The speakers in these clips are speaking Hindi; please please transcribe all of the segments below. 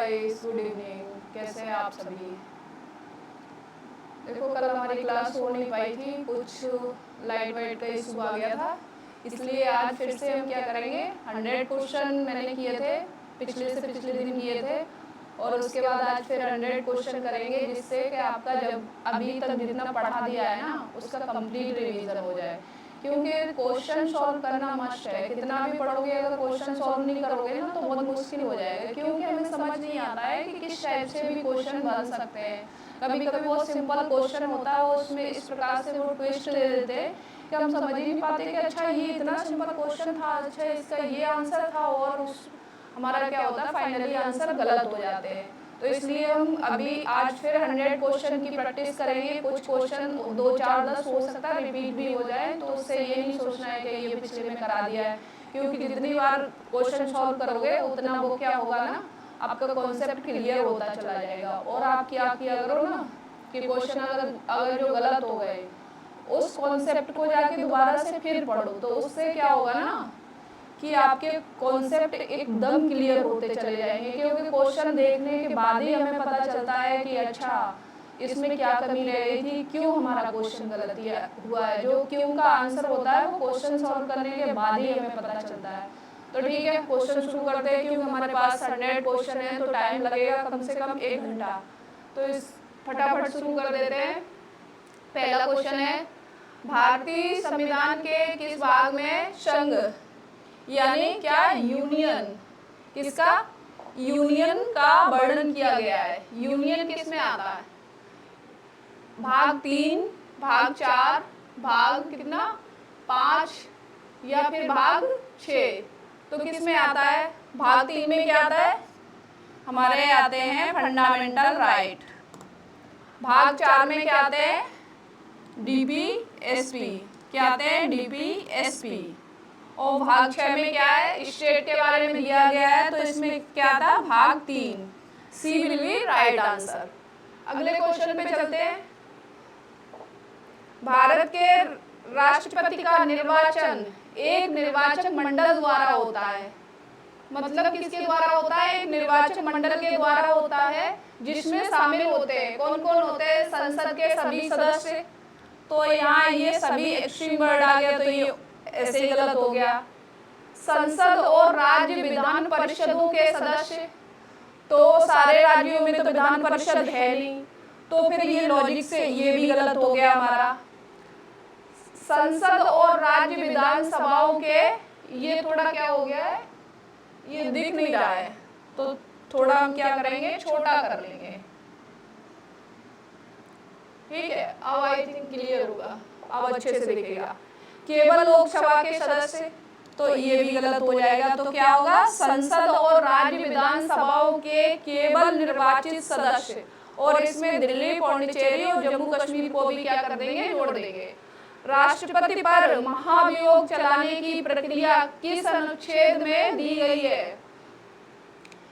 Guys, good evening. कैसे हैं आप सभी? देखो, कल हमारी क्लास हो नहीं पाई थी, कुछ लाइट वाइट का इशू आ गया था, इसलिए आज फिर से हम क्या करेंगे, 100 क्वेश्चन मैंने किए थे, पिछले से पिछले दिन किए थे, और उसके बाद आज फिर 100 क्वेश्चन करेंगे, जिससे कि आपका जब अभी तक जितना पढ़ा दिया है ना, उसका कंप्लीट रिवीजन हो जाए। क्योंकि क्वेश्चन सॉल्व करना मस्ट है, कितना भी पढ़ोगे अगर क्वेश्चन सॉल्व नहीं करोगे ना तो बहुत मुश्किल हो जाएगा। क्योंकि हमें समझ नहीं आता है कि किस टाइप से भी क्वेश्चन बन सकते हैं। कभी कभी बहुत सिंपल क्वेश्चन होता है, उसमें इस प्रकार से वो ट्विस्ट दे देते हैं कि हम समझ ही नहीं पाते कि अच्छा ये इतना सिंपल क्वेश्चन था, अच्छा इसका ये आंसर था, और उस हमारा क्या होता है फाइनली आंसर गलत हो जाते हैं। तो इसलिए हम अभी आज फिर 100 क्वेश्चन की प्रैक्टिस करेंगे। कुछ क्वेश्चन 2 4 10 हो सकता है रिपीट भी हो जाए, तो उससे ये नहीं सोचना है कि ये पिछले में करा दिया है। क्योंकि जितनी बार क्वेश्चन सॉल्व करोगे उतना वो क्या होगा ना, आपका कॉन्सेप्ट क्लियर होता चला जाएगा। और आप क्या किया करो ना कि क्वेश्चन अगर जो गलत हो गए, उस कॉन्सेप्ट को जाके दोबारा से फिर पढ़ो, तो उससे क्या होगा ना कि आपके कॉन्सेप्ट एकदम क्लियर होते चले जाएंगे। क्योंकि क्वेश्चन देखने के बाद ही हमें पता चलता है कि अच्छा इसमें क्या कमी रह गई थी, क्यों हमारा क्वेश्चन गलत हुआ है। जो क्यों का आंसर होता है वो क्वेश्चन सॉल्व करने के बाद ही हमें पता चलता है। तो ठीक है, क्वेश्चन शुरू करते हैं। क्योंकि हमारे पास 100 क्वेश्चन है तो टाइम लगेगा कम से कम 1 घंटा। तो इस फटाफट शुरू कर देते हैं। पहला क्वेश्चन है, भारतीय संविधान के किस भाग में संघ यानी क्या यूनियन, किसका यूनियन का वर्णन किया गया है? यूनियन किस में आता है? भाग 3, भाग 4, भाग कितना 5 या फिर भाग 6? तो किस में आता है? भाग 3 में क्या आता है? हमारे आते हैं फंडामेंटल राइट। भाग 4 में क्या आते हैं? डीपीएसपी। क्या आते हैं? डीपीएसपी। और भाग 6 में क्या है? स्टेट के बारे में दिया गया है, तो इसमें क्या था? भाग 3। सी विल बी राइट आंसर। अगले क्वेश्चन पे चलते हैं। भारत के राष्ट्रपति का निर्वाचन एक निर्वाचक मंडल द्वारा होता है। मतलब किसके द्वारा होता है? एक निर्वाचक मंडल के द्वारा होता है, जिसमें शामिल होते हैं कौन कौन होते हैं? संसद के सभी सदस्य। तो यहाँ ये सभी एक्सट्रीम वर्ड आ गया, तो ये ऐसे ही गलत हो गया। संसद और राज्य विधान परिषदों के सदस्य, तो सारे राज्यों में तो विधान परिषद है नहीं, तो फिर ये लॉजिक से ये भी गलत हो गया हमारा। संसद और राज्य विधानसभाओं के, ये थोड़ा क्या हो गया है, ये दिख नहीं रहा है, तो थोड़ा हम क्या करेंगे, छोटा कर लेंगे। ठीक है, अब आई थिंक क्लियर होगा, अब अच्छे से दिखेगा। केवल लोकसभा के सदस्य, तो ये भी गलत हो जाएगा। तो क्या होगा? संसद और राज्य विधानसभाओं के केवल निर्वाचित सदस्य, और इसमें दिल्ली, पौंडीचेरी और जम्मू कश्मीर को भी क्या कर देंगे, जोड़ देंगे। राष्ट्रपति पर महाभियोग चलाने की प्रक्रिया किस अनुच्छेद में दी गई है?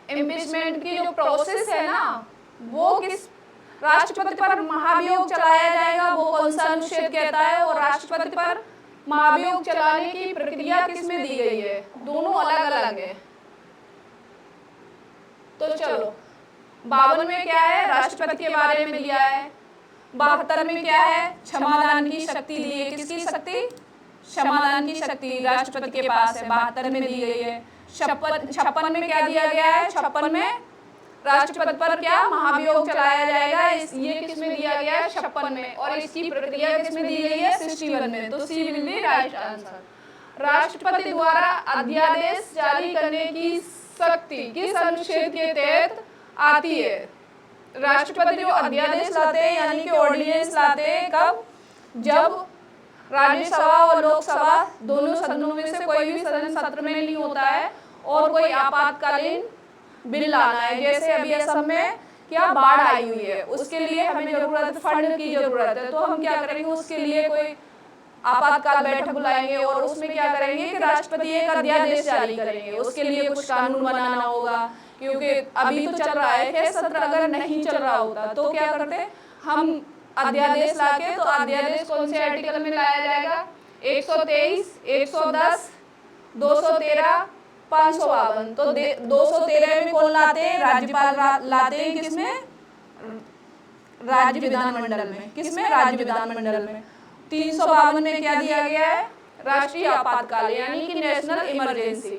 इम्पीचमेंट की जो प्रोसेस है ना, वो किस राष्ट्रपति पर महाभियोग चलाया जाएगा, वो कौन सा अनुच्छेद कहता है? और राष्ट्रपति पर महाभियोग चलाने की प्रक्रिया किसमें दी गई है? दोनों अलग अलग है। तो चलो, 52 में क्या है? राष्ट्रपति के बारे में दिया है। 72 में क्या है? क्षमादान की शक्ति दी है। किसकी शक्ति? क्षमादान की शक्ति राष्ट्रपति के पास है, 72 में दी गई है। 56 में क्या दिया गया है? 56 में राष्ट्रपति पर क्या महाभियोग चलाया जाएगा, ये किसमें दिया गया है? 56 में। और इसकी प्रक्रिया किसमें दी गई है? 61 में। तो सी विल बी राइट आंसर। राष्ट्रपति द्वारा अध्यादेश जारी करने की शक्ति किस अनुच्छेद के तहत आती है? राष्ट्रपति जो अध्यादेश लाते हैं यानी कि ऑर्डिनेंस लाते हैं, कब? जब राज्यसभा और लोकसभा दोनों सदनों में से कोई भी सदन सत्र में नहीं होता है और कोई आपातकालीन बिल लाना है। जैसे अभी असम में क्या बाढ़ आई हुई है, उसके लिए हमें जरूरत है, फंड की जरूरत है, तो हम क्या करेंगे, उसके लिए कोई आपातकाल बैठक बुलाएंगे और उसमें क्या करेंगे कि राष्ट्रपति एक अध्यादेश जारी करेंगे। उसके लिए कुछ कानून बनाना होगा, क्योंकि अभी तो चल रहा है कि सत्र अगर नहीं चल रहा होता तो क्या करते हम, अध्यादेश लाके। तो अध्यादेश कौन से आर्टिकल में लाया जाएगा? 123, 110, 213, 552। तो 213 में कौन लाते हैं? राज्यपाल लाते हैं। किसमें? राज्य विधानमंडल में। किसमें? राज्य विधानमंडल में। 352 में क्या दिया गया है? राष्ट्रीय आपातकाल यानी कि नेशनल इमरजेंसी।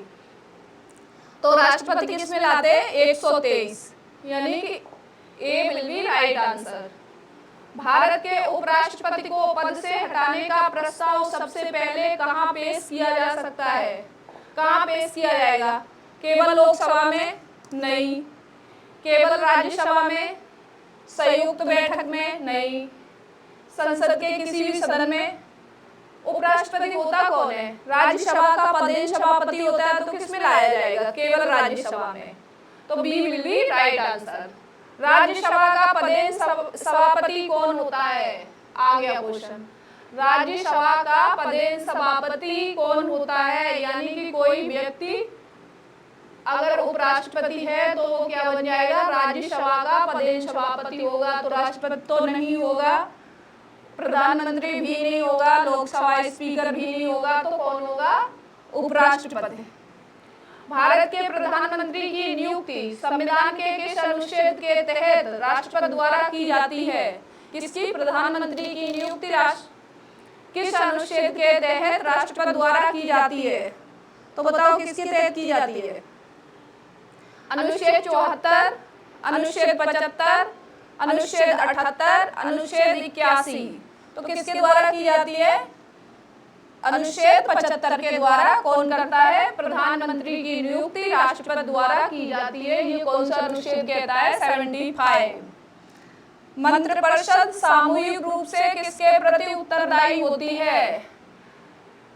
तो राष्ट्रपति किसमें लाते हैं? 123 यानी कि A will be right answer. Bharat के उपराष्ट्रपति को पद से हटाने का प्रस्ताव सबसे पहले कहाँ पेश किया जा सकता है? कहाँ पेश किया जाएगा? केवल लोकसभा में? नहीं। केवल राज्यसभा में? संयुक्त बैठक में? नहीं। संसद के किसी भी सदन में? उपराष्ट्रपति होता कौन है? राज्यसभा का पदेन सभापति होता है। तो किसमें लाया जाएगा? केवल राज्यसभा में। तो B will be right answer. Rajya Sabha का पदेन सभापति कौन होता है? आ गया क्वेश्चन। राज्यसभा का पदेन सभापति कौन होता है? यानी कि कोई व्यक्ति अगर उपराष्ट्रपति है तो वो क्या बन जाएगा? राज्यसभा का पदेन सभापति होगा। तो राष्ट्रपति तो नहीं होगा, प्रधानमंत्री भी नहीं होगा, लोकसभा स्पीकर भी नहीं होगा, तो कौन होगा? उपराष्ट्रपति। भारत के प्रधानमंत्री की नियुक्ति संविधान के किस अनुच्छेद के तहत राष्ट्रपति द्वारा की जाती है? किसकी? प्रधानमंत्री की नियुक्ति किस अनुच्छेद के तहत राष्ट्रपति द्वारा की जाती है? तो बताओ किसके तहत की जाती है? अनुच्छेद 74, अनुच्छेद 75, अनुच्छेद 78, अनुच्छेद 81। तो किसके द्वारा की जाती है? अनुच्छेद 75 के द्वारा। कौन करता है? प्रधानमंत्री की नियुक्ति राष्ट्रपति द्वारा की जाती है। ये कौन सा अनुच्छेद कहता है? 75। मंत्रिपरिषद सामूहिक रूप से किसके प्रति उत्तरदायी होती है?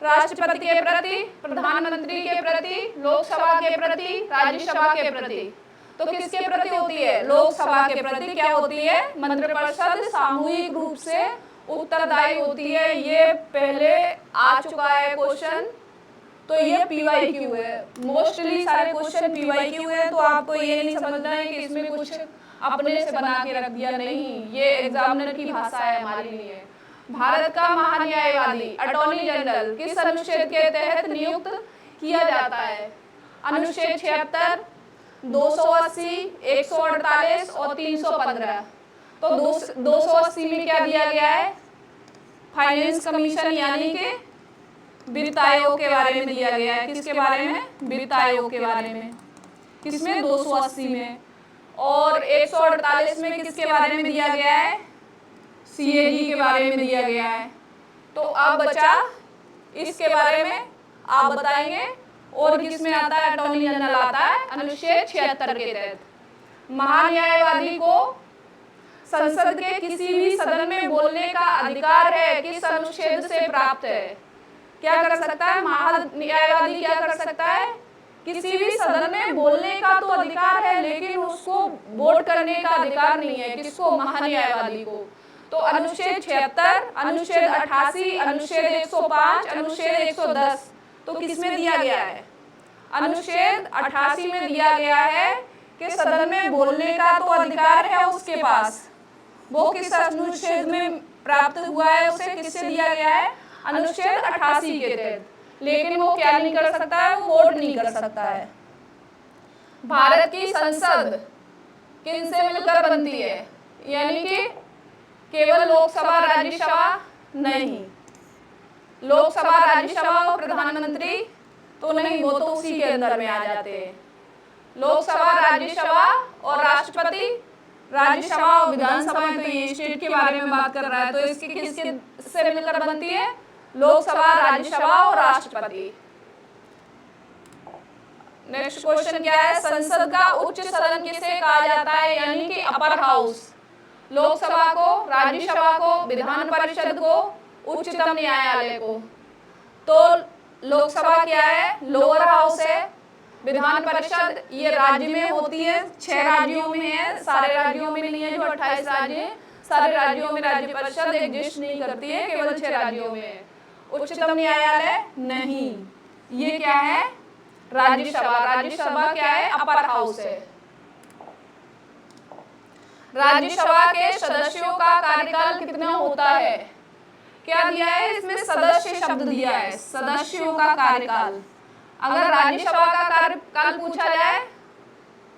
राष्ट्रपति के प्रति, प्रधानमंत्री के प्रति, लोकसभा के प्रति, राज्यसभा के प्रति। तो किसके प्रति होती है? लोकसभा के प्रति क्या होती है? मंत्रिपरिषद सामूहिक रूप से उत्तरदायी होती है। ये पहले आ चुका है क्वेश्चन। तो ये PYQ है। मोस्टली सारे क्वेश्चन PYQ है। तो आपको ये नहीं समझना है कि इसमें कुछ अपने से बना के रख दिया, नहीं। ये एग्जामिनर की भाषा है हमारे लिए। भारत का महान्यायवादी अटॉर्नी जनरल किस अनुच्छेद के तहत नियुक्त किया जाता है? अनुच्छेद 76, 280, 148 और 315। तो 280 में क्या दिया गया है? फाइनेंस कमीशन यानी कि वित्त आयोग के बारे में दिया गया है। किसके बारे में? वित्त आयोग के बारे में। किसमें? 280 में। और 148 में किसके बारे में दिया गया है? CAG के बारे में दिया गया है। तो अब बचा इसके बारे में आप बताएंगे। और किसमें आता है? अटॉर्नी जनरल आता है अनुच्छेद 76 के तहत। महान्यायवादी को संसद के किसी भी सदन में बोलने का अधिकार है, किस अनुच्छेद से प्राप्त है? क्या कर सकता है महान्यायवादी? क्या कर सकता है? किसी भी सदन में बोलने का तो अधिकार है, लेकिन उसको वोट करने का अधिकार नहीं है। किसको? महान्यायवादी को। तो अनुच्छेद 76, अनुच्छेद 88, अनुच्छेद 105, अनुच्छेद 110। तो किसमें दिया गया है? अनुच्छेद 88 में दिया गया है कि सदन में बोलने का तो अधिकार है उसके पास। वो किस अनुच्छेद में प्राप्त हुआ है? उसे किससे दिया गया है? अनुच्छेद 88 के तहत। लेकिन वो क्या नहीं कर सकता है? वो वोट नहीं कर सकता है। भारत की संसद किनसे मिलकर बनती है? यानी कि केवल लोकसभा राज्यसभा नहीं। लोकसभा राज्यसभा और प्रधानमंत्री तो नहीं, वो तो उसी के अंदर में आ जाते हैं। लोकसभा राज्यसभा और राष्ट्रपति, राज्यसभा और विधानसभा में। तो ये स्टेट के बारे में बात कर रहा है। तो इसकी किसके से मिलकर बनती है? लोकसभा, राज्यसभा और राष्ट्रपति। नेक्स्ट क्वेश्चन क्या है? संसद का उच्च सदन किसे कहा जाता है? यानी कि अपर हाउस। लोकसभा को, राज्यसभा को, विधान परिषद को, उच्चतम न्यायालय को। तो लोकसभा क्या है? लोअर हाउस है। विधान परिषद ये राज्य में होती है, 6 राज्यों में है, सारे राज्यों में नहीं है। जो 28 राज्य है, सारे राज्यों में राज्य परिषद एग्जिस्ट नहीं करती है, केवल 6 राज्यों में है। उच्चतम न्यायालय नहीं। ये क्या है? राज्यसभा। राज्यसभा क्या है? अपर हाउस है। राज्यसभा के सदस्यों का कार्यकाल कितना होता है? क्या दिया है इसमें? सदस्य शब्द दिया है। सदस्यों का कार्यकाल। अगर राज्यसभा का कार्यकाल पूछा जाए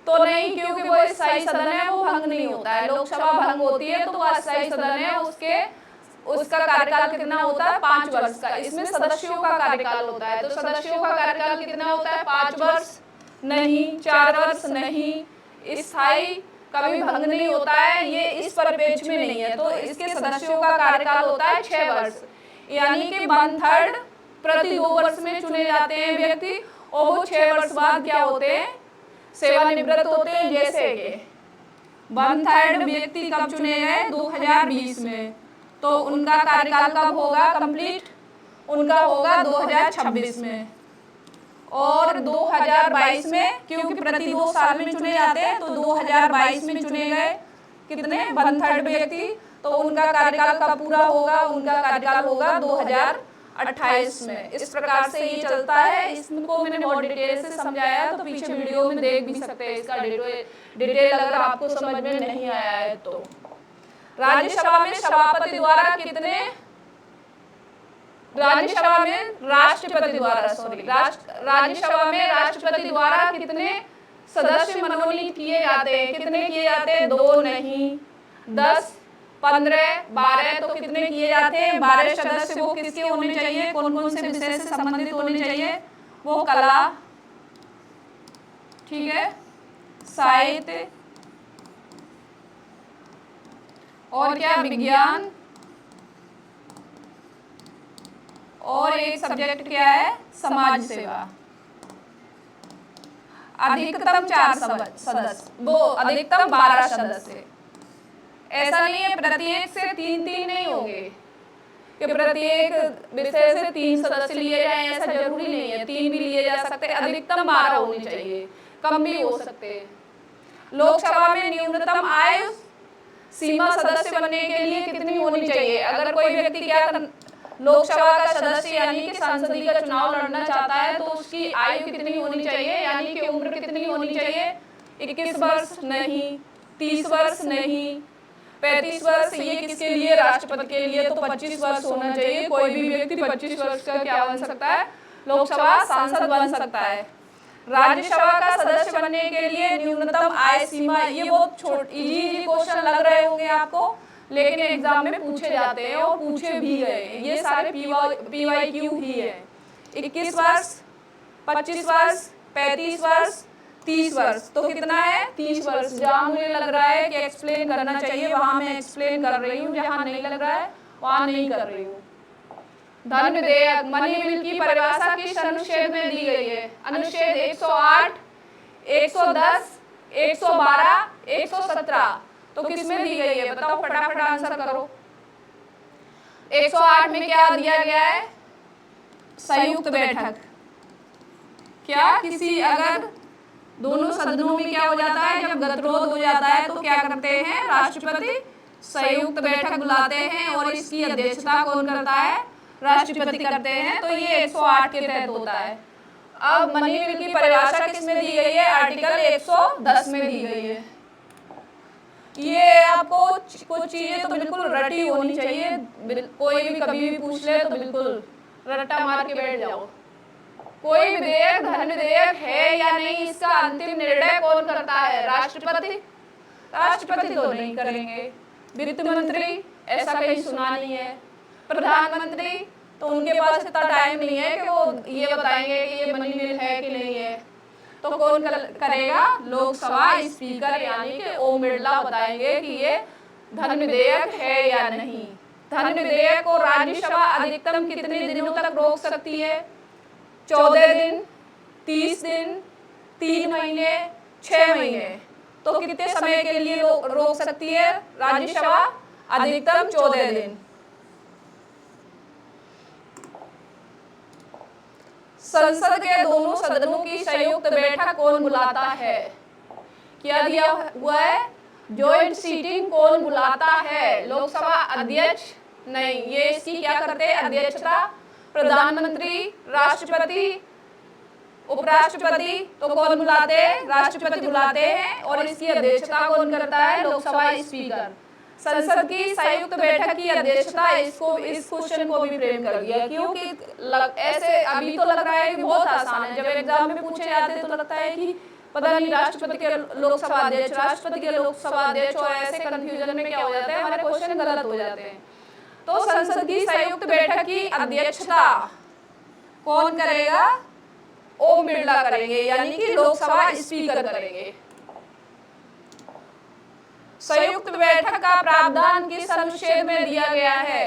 तो नहीं, क्योंकि वो स्थायी सदन है, वो भंग नहीं होता है। लोकसभा भंग होती है तो वो अस्थायी सदन है, उसका कार्यकाल कितना होता है? 5 वर्ष का। इसमें सदस्यों का कार्यकाल होता है, तो सदस्यों का कार्यकाल कितना होता है? 5 वर्ष नहीं, 4 वर्ष नहीं। स्थायी कभी भंग नहीं होता है, ये इस परिप्रेक्ष्य में नहीं है। तो इसके सदस्यों का कार्यकाल होता है 6 वर्ष, यानी कि 1/3 प्रति 2 वर्ष में चुने जाते हैं व्यक्ति, और वो 6 वर्ष बाद क्या होते हैं? सेवानिवृत्त होते हैं। जैसे कि 1/3 व्यक्ति कब चुने गए? 2020 में, तो उनका कार्यकाल कब होगा कंप्लीट? उनका होगा 2026 में। और 2022 में, क्योंकि प्रति 2 साल में चुने जाते हैं, तो 2022 में चुने गए कितने? 1/3 व्यक्ति, तो उनका कार्यकाल कब पूरा होगा? उनका कार्यकाल होगा 2028 में। इस प्रकार से ये चलता है। इसको मैंने बहुत डिटेल से समझाया है, तो पीछे वीडियो में देख भी सकते हैं इसका डिटेल, अगर आपको समझ में नहीं आया है तो। राज्यसभा में सभापति द्वारा कितने? राज्यसभा में राष्ट्रपति द्वारा कितने सदस्य मनोनीत किए जाते हैं? कितने किए जाते हैं? 2 नहीं, 10, 15, 12। तो कितने किए जाते हैं? 12 सदस्य। वो किसके होने चाहिए? कौन कौन से विषय से संबंधित होने चाहिए? वो कला, ठीक है, साहित्य, और क्या? विज्ञान, और एक सब्जेक्ट क्या है? समाज सेवा। अधिकतम 4 सदस्य, वो अधिकतम 12 सदस्य। ऐसा नहीं है प्रत्येक से 3-3 नहीं होंगे कि प्रत्येक विषय से 3 सदस्य लिए जाए, ऐसा जरूरी नहीं है। 3 भी लिए जा सकते हैं। अधिकतम 12 होनी चाहिए, कम भी हो सकते हैं। लोकसभा में न्यूनतम आयु सीमा सदस्य बनने के लिए कितनी होनी चाहिए? अगर कोई व्यक्ति लोकसभा का सदस्य यानी कि संसदीय का चुनाव लड़ना चाहता है, तो उसकी आयु कितनी होनी चाहिए, यानी कि उम्र कितनी होनी चाहिए? 21 वर्ष नहीं, 30 वर्ष नहीं, 35 वर्ष। ये किसके लिए? राष्ट्रपति के लिए। तो 25 वर्ष होना चाहिए। कोई भी व्यक्ति 25 वर्ष का क्या बन सकता है? लोकसभा सांसद बन सकता है। राज्यसभा का सदस्य बनने के लिए न्यूनतम आय सीमा, ये बहुत इजी क्वेश्चन लग रहे होंगे आपको, लेकिन एग्जाम में पूछे जाते हैं और पूछे भी गए। ये सारे PYQ ही है। 21 वर्ष, 25 वर्ष, 35 वर्ष, 30 वर्ष। तो कितना है? 30 वर्ष। जहाँ मुझे लग रहा है कि एक्सप्लेन करना चाहिए, वहां मैं एक्सप्लेन कर रही हूँ। जहाँ नहीं लग रहा है वहां नहीं कर रही हूँ। धन विधेयक, मनी बिल की परिभाषा किस अनुच्छेद में दी गई है? अनुच्छेद 108, 110, 112, 117। तो किसमें दी गई है? बताओ, फटाफट आंसर करो। 108 में क्या दिया गया है? संयुक्त बैठक। क्या किसी अगर दोनों सदनों में क्या हो जाता है, जब गतिरोध हो जाता है, तो क्या करते हैं? राष्ट्रपति संयुक्त बैठक बुलाते हैं, और इसकी अध्यक्षता कौन करता है? राष्ट्रपति करते हैं। तो ये 108 के तहत होता है। अब मनी बिल की परिभाषा किसमें दी गई है? आर्टिकल 110 में दी गई है। ये आपको कुछ चीजें तो बिल्कुल रटी होनी चाहिए। कोई भी कभी भी पूछ ले तो बिल्कुल रट्टा मार के बैठ जाओ। कोई विधेयक धन विधेयक है या नहीं, इसका अंतिम निर्णय कौन करता है? राष्ट्रपति। राष्ट्रपति तो नहीं करेंगे। वित्त मंत्री, ऐसा कहीं सुना नहीं है। प्रधानमंत्री, तो उनके पास इतना टाइम नहीं है कि वो ये बताएंगे कि ये मनी बिल है कि नहीं है। तो कौन करेगा? लोकसभा स्पीकर यानी कि ओम बिरला बताएंगे कि ये धन विधेयक है या नहीं। धन विधेयक को राज्यसभा अधिकतम कितने दिनों तक रोक सकती है? 14 दिन, 30 दिन, 3 महीने, 6 महीने। तो कितने समय के लिए रोक सकती है राज्यसभा? अधिकतम 14 दिन। संसद के दोनों सदनों की संयुक्त बैठक कौन बुलाता है? क्या दिया हुआ है? जॉइंट सीटिंग कौन बुलाता है? लोकसभा अध्यक्ष नहीं, ये इसकी क्या करते हैं? अध्यक्षता प्रधानमंत्री, राष्ट्रपति, उपराष्ट्रपति। तो कौन बुलाते हैं? राष्ट्रपति बुलाते हैं। और इसकी अध्यक्षता कौन करता है? लोकसभा स्पीकर। संसद की संयुक्त बैठक की अध्यक्षता, इस क्वेश्चन को भी फ्रेम कर दिया, क्योंकि ऐसे अभी तो लग रहा है कि बहुत आसान है, जब एग्जाम में पूछे जाते हैं तो लगता है कि पता नहीं राष्ट्रपति के लोकसभा अध्यक्ष, राष्ट्रपति के लोकसभा अध्यक्ष, और ऐसे कंफ्यूजन में क्या हो जाता है, हमारे क्वेश्चन गलत हो जाते हैं। तो संसद की संयुक्त बैठक की अध्यक्षता कौन करेगा? ओम बिरला करेंगे, यानी कि लोकसभा स्पीकर करेंगे। संयुक्त बैठक का प्रावधान किस अनुच्छेद में दिया गया है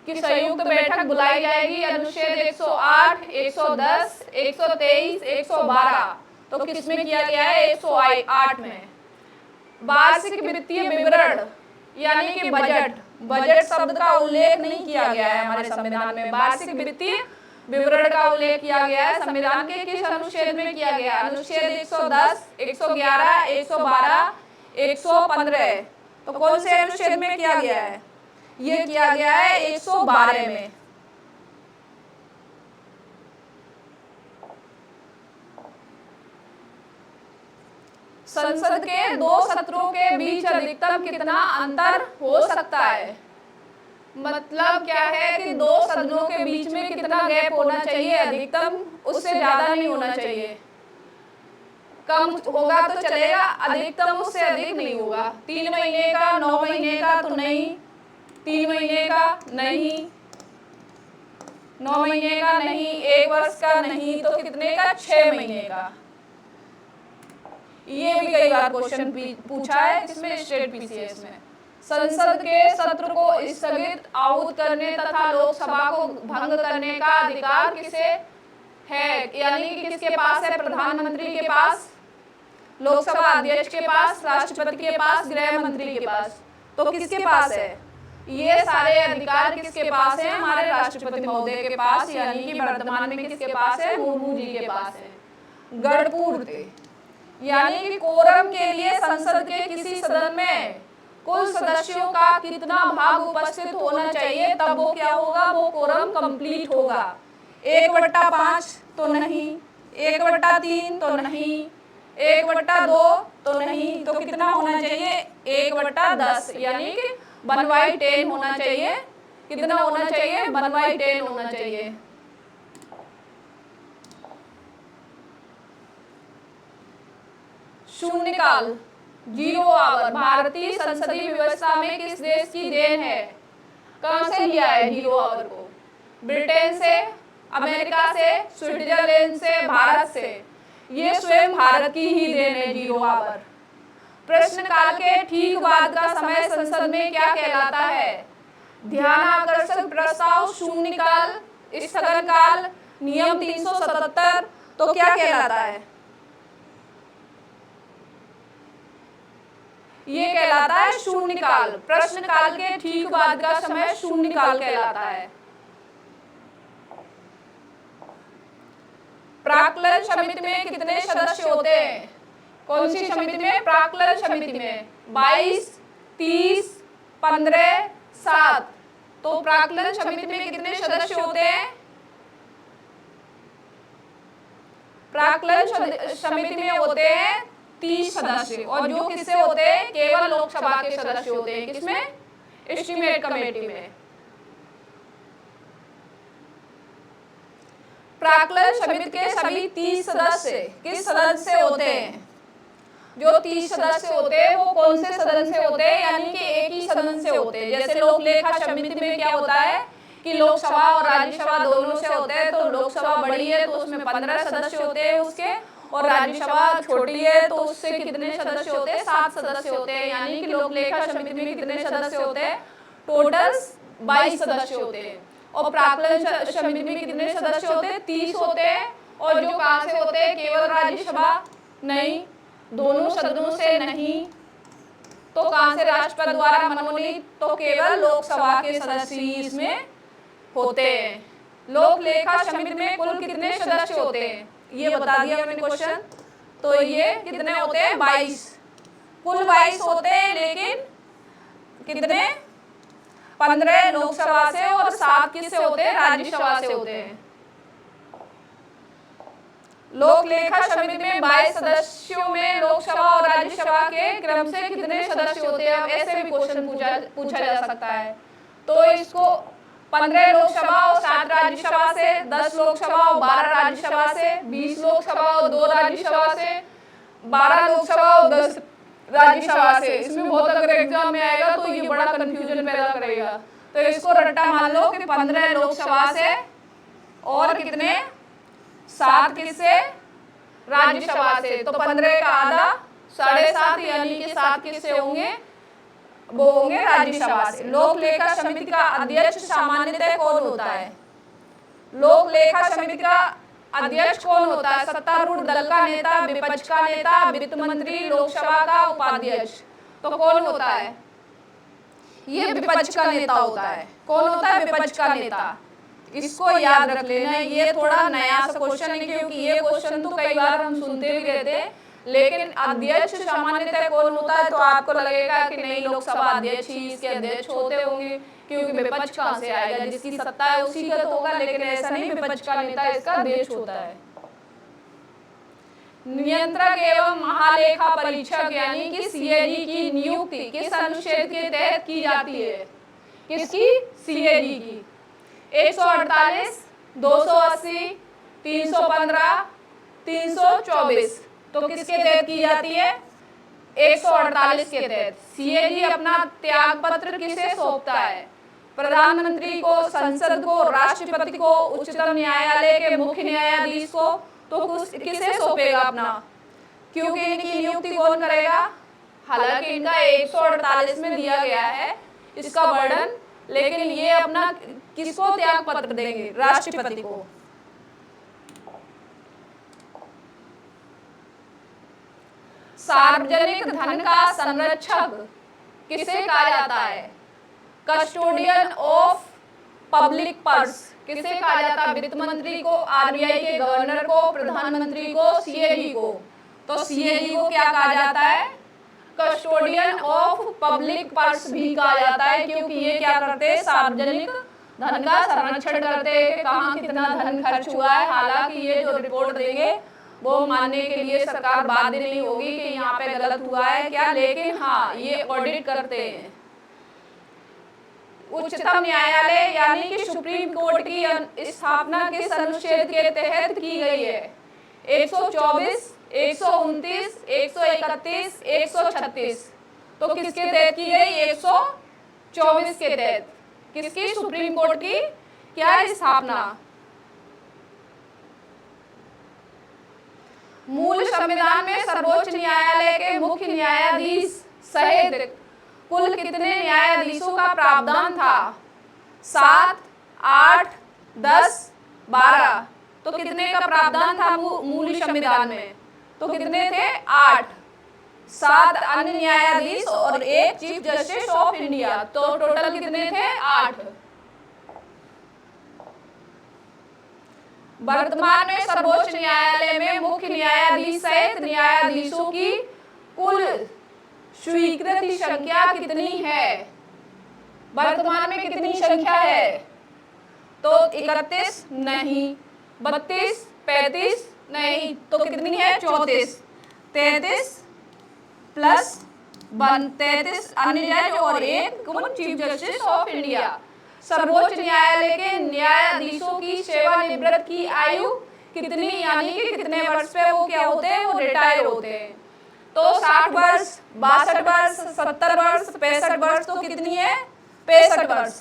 कि संयुक्त बैठक बुलाई जाएगी? अनुच्छेद 108, 110, 123, 112। तो किसमें किया गया है? 108 में। वार्षिक वित्तीय विवरण यानी कि बजट शब्द का उल्लेख नहीं किया गया है हमारे संविधान में। वार्षिक वित्तीय विवरण का उल्लेख किया गया है संविधान के किस अनुच्छेद में किया गया? अनुच्छेद 110, 111, 112, 115। तो कौन से अनुच्छेद में किया गया है? ये किया गया है 112 में। संसद के दो सत्रों के बीच अधिकतम कितना अंतर हो सकता है? मतलब क्या है कि दो सदनों के बीच में कितना गैप होना चाहिए? अधिकतम उससे ज्यादा नहीं होना चाहिए। कम होगा तो चलेगा, अधिकतम उससे अधिक नहीं होगा। 3 महीने का, 9 महीने का तो नहीं, 3 महीने का नहीं, 9 महीने का नहीं, 1 वर्ष का नहीं, तो कितने का? 6 महीने का। ये भी कई बार क्वेश्चन पूछा है इसमें, स्टेट पीसीएस में। संसद के सत्र को स्थगित, आहूत करने तथा लोकसभा को भंग करने का अधिकार किसे है? यानी कि किसके पास है? प्रधानमंत्री के पास, लोकसभा अध्यक्ष के पास, राष्ट्रपति के पास, गृह मंत्री के पास। तो किसके पास है? ये सारे अधिकार किसके पास है? हमारे राष्ट्रपति महोदय के पास, यानी कि वर्तमान में किसके पास है? मुर्मू जी के पास है। गढ़पूर्ति यानी कि कोरम के लिए संसद के किसी सदन में कुल सदस्यों का कितना भाग उपस्थित होना चाहिए, तब वो क्या होगा? वो कोरम कंप्लीट होगा। 1/5 तो नहीं, 1/3 तो नहीं, 1/2 तो नहीं, तो कितना होना चाहिए? 1/10, यानी कि 1/10 होना चाहिए। कितना होना चाहिए? 1/10 होना चाहिए। शून्यकाल, 0 आवर, भारतीय संसदीय व्यवस्था में किस देश की देन है? कहां से लिया है 0 आवर को? ब्रिटेन से, अमेरिका से, स्विट्जरलैंड से, भारत से। ये स्वयं भारत की ही देन है 0 आवर। प्रश्नकाल के ठीक बाद का समय संसद में क्या कहलाता है? ध्यानाकर्षण प्रस्ताव, शून्यकाल, स्थगन काल, नियम 377। तो क्या कहलाता है? ये कहलाता है शून्यकाल। प्रश्नकाल के ठीक बाद का समय शून्यकाल कहलाता है। प्राक्कलन समिति में कितने सदस्य होते हैं? कौन सी समिति में? प्राक्कलन समिति में 22, 30, 15, 7। तो प्राक्कलन समिति में कितने सदस्य होते हैं? प्राक्कलन समिति में होते हैं 30 सदस्य। और जो किससे होते हैं? केवल लोकसभा के सदस्य होते हैं। किसमें? एस्टीमेट कमेटी में। प्राक्कलन समिति के सभी 30 सदस्य किस सदन से होते हैं? जो 30 सदस्य होते हैं वो कौन से सदन से होते हैं? यानी कि एक ही सदन से होते हैं। जैसे लोक लेखा समिति में क्या होता है कि लोकसभा और राज्यसभा दोनों से होते हैं। तो लोकसभा बड़ी है तो उसमें 15 सदस्य होते हैं उसके, और राज्यसभा छोटी है तो उससे कितने सदस्य होते हैं? 7 सदस्य होते हैं। यानी कि लोक लेखा समिति में कितने सदस्य होते हैं? टोटल 22 सदस्य होते हैं। और प्राक्कलन समिति में कितने सदस्य होते हैं? 30 होते हैं। और जो कहाँ से होते हैं? केवल राज्यसभा नहीं, दोनों सदनों से नहीं, तो कहाँ से? राष्ट्रपति द्वारा मनोनीत, तो केवल लोकसभा के सदस्य ही इसमें होते हैं। लोक लेखा समिति में कुल कितने सदस्य होते हैं? ये बता दिया मैंने क्वेश्चन। तो ये कितने होते हैं? 22। कुल 22 होते हैं, लेकिन कितने? 15 लोकसभा से और 7 किससे होते हैं? राज्यसभा से होते हैं। लोक लेखा समिति में 22 सदस्यों में लोकसभा और राज्यसभा के क्रम से कितने सदस्य होते हैं? अब ऐसे भी क्वेश्चन पूछा जा सकता है। तो इसको 15 लोकसभा और 7 राज्यसभा से, 10 लोकसभा और 12 राज्यसभा से, 20 लोकसभा और 2 राज्यसभा से, 12 लोकसभा और 10 राज्यसभा से। इसमें बहुत अगर एग्जाम में आएगा तो ये बड़ा कंफ्यूजन पैदा करेगा, तो इसको रट्टा मान लो कि 15 लोकसभा से और कितने 7 किससे? राज्यसभा से। तो 15 का आधा 7.5 यानी कि 7 किससे होंगे? वो होंगे राज्यसभा से। लोक लेखा समिति का अध्यक्ष सामान्यतः कौन होता है? लोक लेखा समिति का अध्यक्ष कौन होता है? सत्तारूढ़ दल का नेता, विपक्ष का नेता, वित्त मंत्री, लोकसभा का उपाध्यक्ष। तो कौन होता है? ये विपक्ष का नेता होता है। कौन होता है? विपक्ष का नेता। इसको याद रख लेना। ये थोड़ा नया सा क्वेश्चन है, क्योंकि ये क्वेश्चन तो कई बार हम सुनते भी रहते हैं, लेकिन अध्यक्ष सामान्यतः कौन होता है? तो आपको लगेगा कि नहीं, लोकसभा अध्यक्ष ही इसके अध्यक्ष होते होंगे, क्योंकि विपक्ष कहाँ से आएगा? जिसकी सत्ता है उसी का तो होगा, लेकिन ऐसा नहीं, विपक्ष का नेता इसका अध्यक्ष होता है। नियंत्रक एवं महालेखा परीक्षक यानी कि सीएजी की नियुक्ति किस अनुच्छेद के तहत की जाती है? किसकी? सीएजी की। 148, 280, 315, 324। तो किसके तहत की जाती है? 148 के तहत। सीएजी अपना त्याग पत्र किसे सौंपता है? प्रधानमंत्री को, संसद को, राष्ट्रपति को, उच्चतम न्यायालय के मुख्य न्यायाधीश को। तो किसे सौंपेगा अपना? क्योंकि इनकी नियुक्ति कौन करेगा? हालांकि इनका 148 में दिया गया है इसका वर्णन, लेकिन ये अपना किसको त्याग पत्र देंगे? राष्ट्रपति को। सार्वजनिक धन का संरक्षक किसे कहा जाता है? कस्टोडियन ऑफ पब्लिक पर्स किसे कहा जाता है? वित्त मंत्री को, आरबीआई के गवर्नर को, प्रधानमंत्री को, सीएजी को। तो सीएजी को क्या कहा जाता है? कस्टोडियन ऑफ पब्लिक पर्स भी कहा जाता है, क्योंकि ये क्या करते हैं? सार्वजनिक धन का संरक्षण करते हैं, कहाँ कितना धन खर्च हुआ है। हालांकि ये जो रिपोर्ट देंगे वो मानने के लिए सरकार बाध्य नहीं होगी कि यहाँ पे गलत हुआ है क्या, लेकिन हाँ, ये ऑडिट करते हैं। उच्चतम न्यायालय यानी कि सुप्रीम कोर्ट की स्थापना किस अनुच्छेद के तहत की गई है? 124, 129, 131, 136। तो किसके तहत की गई? 124 के तहत। किसकी? सुप्रीम कोर्ट की क्या स्थापना? मूल संविधान में सर्वोच्च न्यायालय के मुख्य न्यायाधीश सहित कुल कितने न्यायाधीशों का प्रावधान था? 7, 8, 10, 12। तो कितने का प्रावधान था मूल संविधान में? तो कितने थे? 8। 7 अन्य न्यायाधीश और 1 चीफ जस्टिस ऑफ इंडिया। तो टोटल कितने थे? 8। वर्तमान में सर्वोच्च न्यायालय में मुख्य न्यायाधीश सहित न्यायाधीशों की कुल स्वीकृति संख्या कितनी है? वर्तमान में कितनी संख्या है? तो 31 नहीं, 32, 35 नहीं, तो कितनी है? 34। 33 प्लस 1, 33 अन्य जज और 1 चीफ जस्टिस ऑफ इंडिया। सर्वोच्च न्यायालय के न्यायाधीशों की सेवानिवृत्त की आयु कितनी, यानी कि कितने वर्ष पे वो क्या होते हैं? वो रिटायर होते हैं। तो 60 वर्ष, 62 वर्ष, 70 वर्ष, 65 वर्ष। तो कितनी है? 65 वर्ष।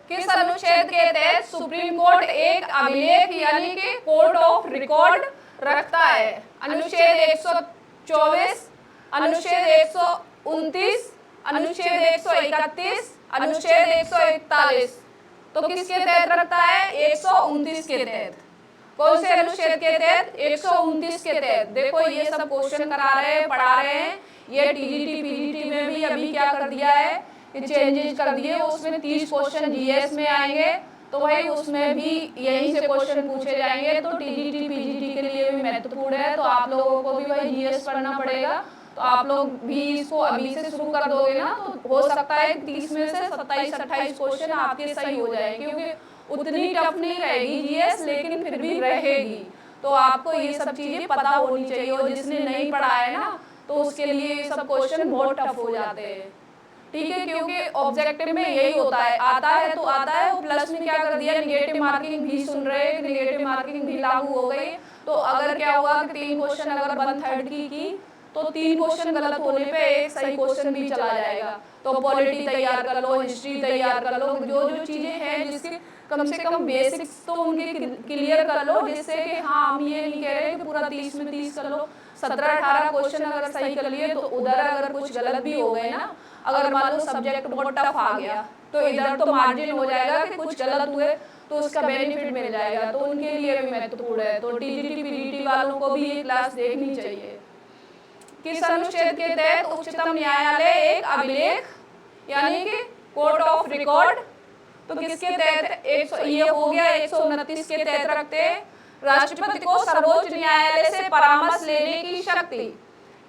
किस अनुच्छेद के तहत सुप्रीम कोर्ट एक अभिलेख यानी कि कोर्ट ऑफ रिकॉर्ड रखता है? अनुच्छेद 124, अनुच्छेद 129, अनुच्छेद 131, अनुच्छेद 141। तो किसके तहत रखता है? 129 के तहत। कौन से अनुच्छेद के तहत? 129 के तहत। देखो ये सब क्वेश्चन करा रहे हैं, पढ़ा रहे हैं। ये टीजीटी पीजीटी में भी अभी क्या कर दिया है? चेंजेस कर दिए। उसमें 30 क्वेश्चन जीएस में आएंगे, तो भाई उसमें भी यहीं से क्वेश्चन पूछे जाएंगे। तो टीजीटी पीजीटी के लिए भी महत्वपूर्ण है, तो आप लोगों को भी भाई जीएस पढ़ना पड़ेगा। तो आप लोग भी इसको अभी से शुरू कर दोगे ना, तो हो सकता है 30 में से 27-28 क्वेश्चन आपके सही हो जाए, क्योंकि उतनी टफ नहीं रहेगी जीएस, लेकिन फिर भी रहेगी। तो आपको ये सब चीजें पता होनी चाहिए, और जिसने नहीं पढ़ा है ना तो उसके लिए ये सब क्वेश्चन बहुत टफ हो जाते हैं। ठीक है, क्योंकि ऑब्जेक्टिव में यही होता है, आता है तो आता है। वो प्लस में क्या कर दिया, निगेटिव मार्किंग भी सुन रहे हैं, निगेटिव मार्किंग भी लागू हो गई। तो अगर क्या हुआ कि 3 क्वेश्चन अगर 1/3 की तो 3 क्वेश्चन गलत होने पे एक सही क्वेश्चन भी चला जाएगा। तो पॉलिटी तैयार कर लो, हिस्ट्री तैयार कर लो, जो जो चीजें हैं जिसके कम से कम बेसिक्स तो उनके क्लियर कर लो, जिससे कि हाँ हम ये नहीं कह रहे कि पूरा 30 में 30 कर लो। 17-18 क्वेश्चन अगर सही कर लिए तो उधर अगर कुछ गलत भी हो गए ना, अगर मान लो सब्जेक्ट बहुत टफ आ गया तो इधर तो मार्जिन हो जाएगा कि कुछ गलत हुए तो उसका बेनिफिट मिल जाएगा, तो उनके लिए भी महत्वपूर्ण है। तो टीजीटी पीजीटी वालों को भी ये क्लास देखनी चाहिए। किस अनुच्छेद के तहत उच्चतम न्यायालय एक अभिलेख यानी कि कोर्ट ऑफ रिकॉर्ड, तो किसके तहत ये हो गया 129 के तहत रखते हैं राष्ट्रपति को सर्वोच्च न्यायालय से परामर्श लेने की शक्ति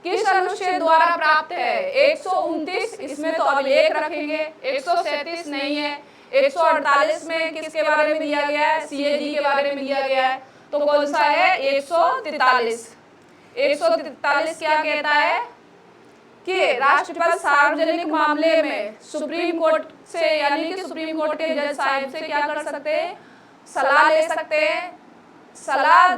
किस अनुच्छेद द्वारा प्राप्त है? 129, इसमें तो अभिलेख रखेंगे। 137 नहीं है। 148 में किसके बारे में दिया गया है? सीएजी के बारे में दिया गया है। तो कौन सा है? 143। 143 क्या कहता है कि राष्ट्रपति सार्वजनिक मामले में सुप्रीम कोर्ट से यानी कि सुप्रीम कोर्ट के जज साहब से क्या कर सकते हैं? सलाह ले सकते हैं। सलाह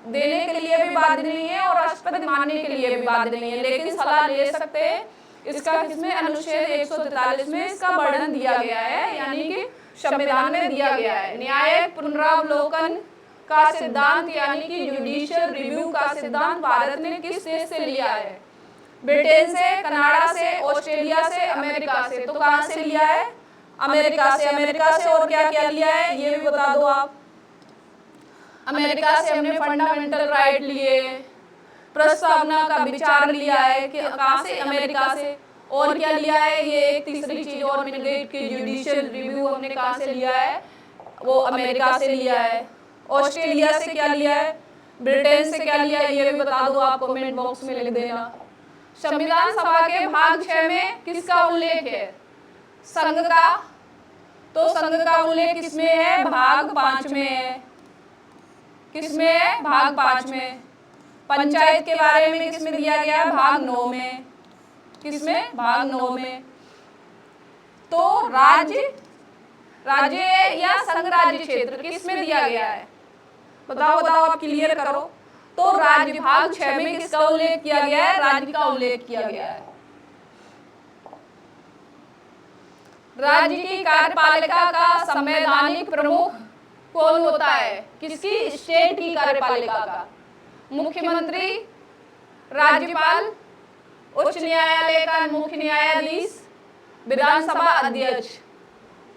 देने के लिए भी बाध्य नहीं है और राष्ट्रपति मानने के लिए भी बाध्य नहीं है, लेकिन सलाह ले सकते हैं। इसका किसमें? अनुच्छेद 143 में इसका वर्णन दिया गया है, यानी कि संविधान में दिया गया है। न्यायिक पुनरावलोकन का सिद्धांत यानी कि जुडिशियल रिव्यू का सिद्धांत भारत ने किस देश से लिया है? ब्रिटेन से, कनाडा से, ऑस्ट्रेलिया से, अमेरिका से। तो कहाँ से लिया है? अमेरिका से। अमेरिका से और क्या क्या लिया है ये भी बता दो आप। अमेरिका से हमने फंडामेंटल राइट लिए, प्रस्तावना का विचार लिया है कि कहाँ से? अमेरिका से। और क्या लिया है? ये एक तीसरी चीज और मिल गई कि जुडिशियल रिव्यू हमने कहाँ से लिया है? वो अमेरिका से लिया है। ऑस्ट्रेलिया से क्या लिया है? ब्रिटेन से क्या लिया है ये भी बता दो आप, कमेंट बॉक्स में लिख देना। संविधान सभा के भाग 6 में किसका उल्लेख है? संघ का। तो संघ का उल्लेख किसमें है? भाग 5 में है। किसमें है? भाग 5 में। पंचायत के बारे में किसमें दिया गया है? भाग 9 में। किसमें? भाग 9 में। तो राज्य या संघ राज्य क्षेत्र किसमें दिया गया है? बताओ आप क्लियर करो। तो राज्य भाग 6 में किसका उल्लेख किया गया है? राज्य का उल्लेख किया गया है। राज्य की कार्यपालिका का संवैधानिक प्रमुख कौन होता है? किसकी? स्टेट की कार्यपालिका का। मुख्यमंत्री, राज्यपाल, उच्च न्यायालय का मुख्य न्यायाधीश, विधानसभा अध्यक्ष।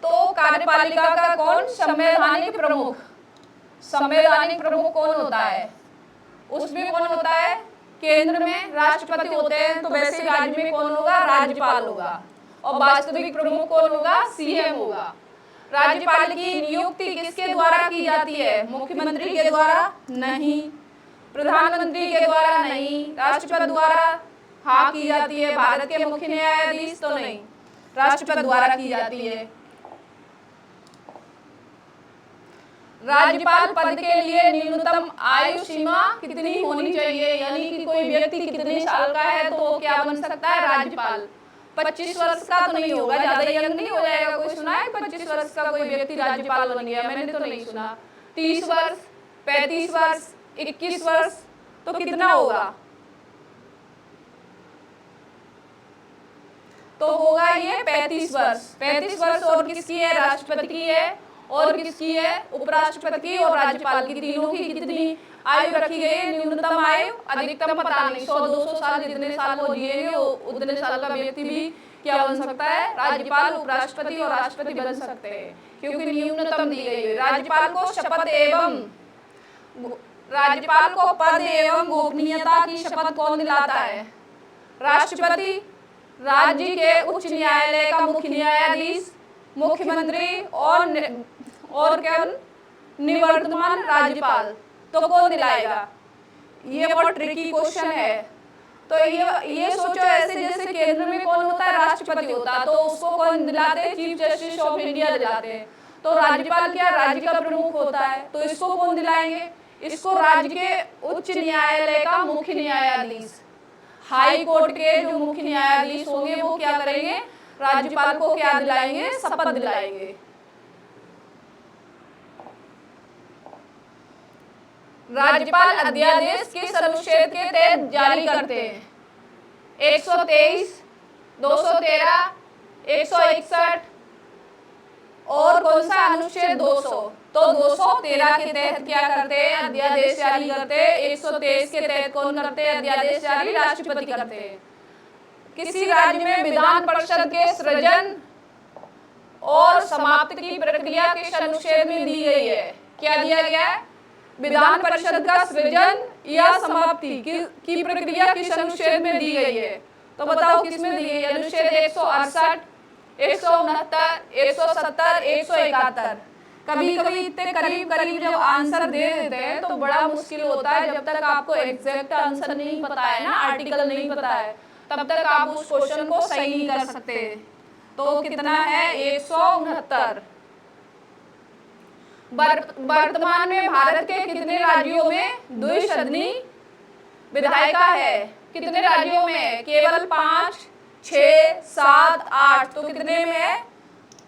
तो कार्यपालिका का कौन? संवैधानिक प्रमुख। संवैधानिक प्रमुख कौन होता है? उसमें कौन होता है? केंद्र में राष्ट्रपति होते हैं, तो वैसे राज्य में कौन होगा? राज्यपाल होगा। और वास्तविक प्रमुख कौन होगा? सीएम होगा। राज्यपाल की नियुक्ति किसके द्वारा की जाती है? मुख्यमंत्री के द्वारा नहीं, प्रधानमंत्री के द्वारा नहीं, राष्ट्रपति द्वारा हाँ की जाती है। भारत के मुख्य न्यायाधीश तो नहीं, राष्ट्रपति द्वारा की जाती है। राज्यपाल पद के लिए न्यूनतम आयु सीमा कितनी होनी चाहिए? यानी कि कोई व्यक्ति कितने साल का है तो वो क्या बन सकता है? राज्यपाल। 25 वर्ष का तो नहीं होगा, ज्यादा यंग नहीं हो जाएगा। कोई सुना है 25 वर्ष का कोई व्यक्ति राज्यपाल बन गया? मैंने तो नहीं सुना। 30 वर्ष, 35 वर्ष, 21 वर्ष, तो कितना होगा? तो होगा ये 35 वर्ष। 35 वर्ष और किसकी है? राष्ट्रपति की है। और किसकी है? उपराष्ट्रपति की और राज्यपाल की। तीनों की कितनी आयु रखी गई है? न्यूनतम आयु, अधिकतम पता नहीं, 100-200 साल, जितने साल वो जिएंगे उतने साल का व्यक्ति भी क्या बन सकता है? राज्यपाल, उपराष्ट्रपति और राष्ट्रपति बन सकते हैं, क्योंकि न्यूनतम दी गई है। राज्यपाल को पद एवं गोपनीयता की शपथ कौन दिलाता है? राष्ट्रपति, राज्य के उच्च न्यायालय का मुख्य न्यायाधीश, मुख्यमंत्री और कौन? निवर्तमान राज्यपाल। तो कौन दिलाएगा? ये बहुत ट्रिकी क्वेश्चन है। तो ये सोचो ऐसे जैसे केंद्र में कौन होता है? राष्ट्रपति होता है, तो उसको कौन दिलाते हैं? चीफ जस्टिस ऑफ इंडिया दिलाते हैं। तो राज्यपाल क्या, राज्य का प्रमुख होता है, तो इसको कौन दिलाएंगे, इसको राज्य के उच्च न्यायालय का मुख्य न्यायाधीश, हाई कोर्ट के जो मुख्य न्यायाधीश होंगे वो क्या करेंगे, राज्यपाल को क्या दिलाएंगे, शपथ दिलाएंगे। राज्यपाल अध्यादेश किस अनुच्छेद के तहत जारी करते हैं, 123, 213, 161 और कौन सा अनुच्छेद 200, तो 213 के तहत क्या करते हैं, अध्यादेश जारी करते हैं। 123 के तहत कौन करते हैं अध्यादेश जारी, राष्ट्रपति करते हैं। किसी राज्य में विधान परिषद के सृजन और समाप्ति की प्रक्रिया किस अनुच्छेद में दी गई है, क्या दिया गया है, विधान परिषद का सृजन या समाप्ति की प्रक्रिया किस अनुच्छेद में दी गई है, तो बताओ किसमें दी गई है, अनुच्छेद 168, 169, 170, 171। कभी कभी इतने करीब करीब जब आंसर दे देते हैं तो बड़ा मुश्किल होता है, जब तक आपको एग्जैक्ट आंसर नहीं पता है ना, आर्टिकल नहीं पता है, तब तक आप उस क्वेश्चन को सही नहीं कर सकते। तो कितना है, 169। वर्तमान में भारत के कितने राज्यों में द्विसदनी विधायिका है, कितने राज्यों में, केवल 5, 6, 7, 8, तो कितने में है,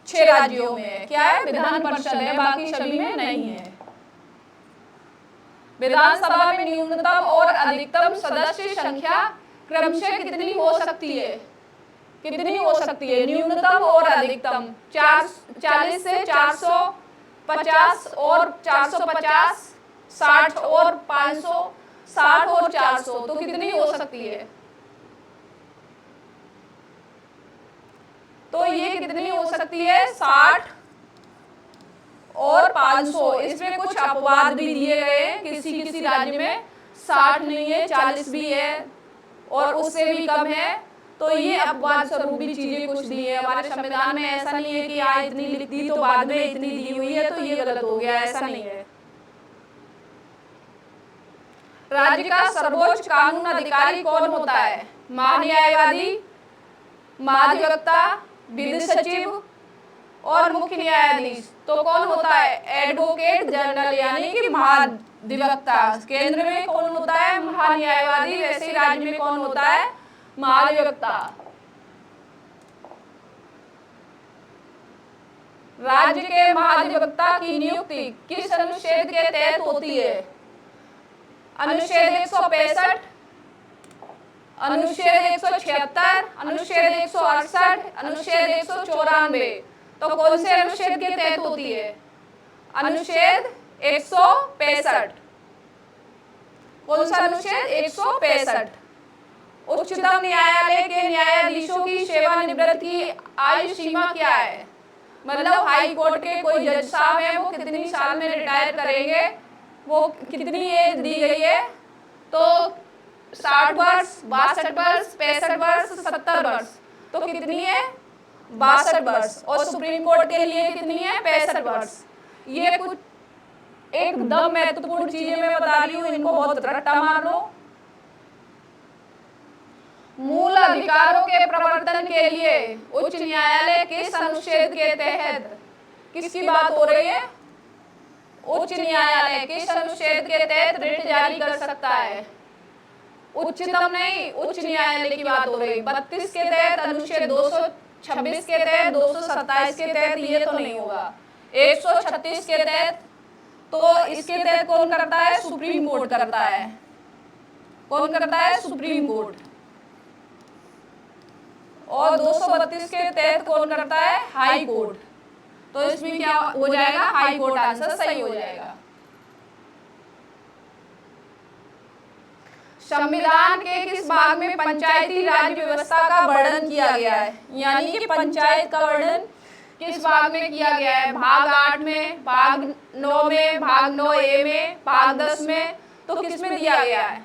6 राज्यों में है, क्या है, विधान परिषद है, बाकी सभी में नहीं है। विधानसभा में न्यूनतम और अधिकतम सदस्य संख्या क्रमशः कितनी हो सकती है, कितनी हो सकती है, न्यूनतम और अधिकतम, 40 से 450 और 450, 60 और 500, 60 और 400, तो कितनी हो सकती है, तो ये कितनी हो सकती है, 60 और 500। इसमें कुछ अपवाद भी दिए गए हैं, किसी किसी राज्य में 60 नहीं है, 40 भी है और उससे भी कम है, तो ये अपवाद स्वरूप भी चीजें कुछ दी है। हमारे संविधान में ऐसा नहीं है कि यहाँ इतनी लिख दी तो बाद में इतनी दी हुई है तो ये गलत हो गया, ऐसा नहीं है। राज्य का सर्वोच्च कानून अधिकारी कौन होता है, महान्यायवादी, महाधिवक्ता, विधि सचिव और मुख्य न्यायाधीश, तो कौन होता है, एडवोकेट जनरल यानी कि महाधिवक्ता। केंद्र में कौन होता है, महान्यायवादी, वैसे ही राज्य में कौन होता है, महाधिवक्ता। राज्य के महाधिवक्ता की नियुक्ति किस अनुच्छेद के तहत होती है, अनुच्छेद 165, अनुच्छेद 176, अनुच्छेद 168, अनुच्छेद 194, तो कौन से अनुच्छेद के तहत होती है, अनुच्छेद 165। कौन सा अनुच्छेद, 165। उच्चतम न्यायालय के न्यायाधीशों की सेवानिवृत्ति की आयु सीमा क्या है, मतलब हाई कोर्ट के कोई जज साहब हैं वो कितनी साल में रिटायर करेंगे, वो कितनी एज दी गई है, तो 60 वर्ष, 62 वर्ष, 65 वर्ष, 70 वर्ष, तो कितनी है, 62 वर्ष। और सुप्रीम कोर्ट के लिए कितनी है, 65 वर्ष। ये कुछ एकदम महत्वपूर्ण चीजें मैं बता रही हूँ, इनको बहुत रट्टा मार लो। मूल अधिकारों के प्रवर्तन के लिए उच्च न्यायालय किस अनुच्छेद के तहत, किसकी बात हो रही है, उच्च न्यायालय किस अनुच्छेद के तहत रिट जारी कर सकता है, उच्चतम नहीं, उच्च न्यायालय की बात हो रही है। 32 के तहत, अनुच्छेद 226 के तहत, 227 के तहत ये तो नहीं होगा, 136 के तहत, तो इसके तहत कौन करता है, सुप्रीम कोर्ट करता है। कौन करता है, सुप्रीम कोर्ट। और 232 के तहत कौन करता है, हाई कोर्ट। तो इसमें क्या हो जाएगा, हाई कोर्ट आंसर सही हो जाएगा। संविधान के किस भाग में पंचायती राज व्यवस्था का वर्णन किया गया है, यानी कि पंचायत का वर्णन किस भाग में किया गया है, भाग 8 में, भाग 9 में, भाग 9A में, भाग 10 में, तो किस में दिया गया है,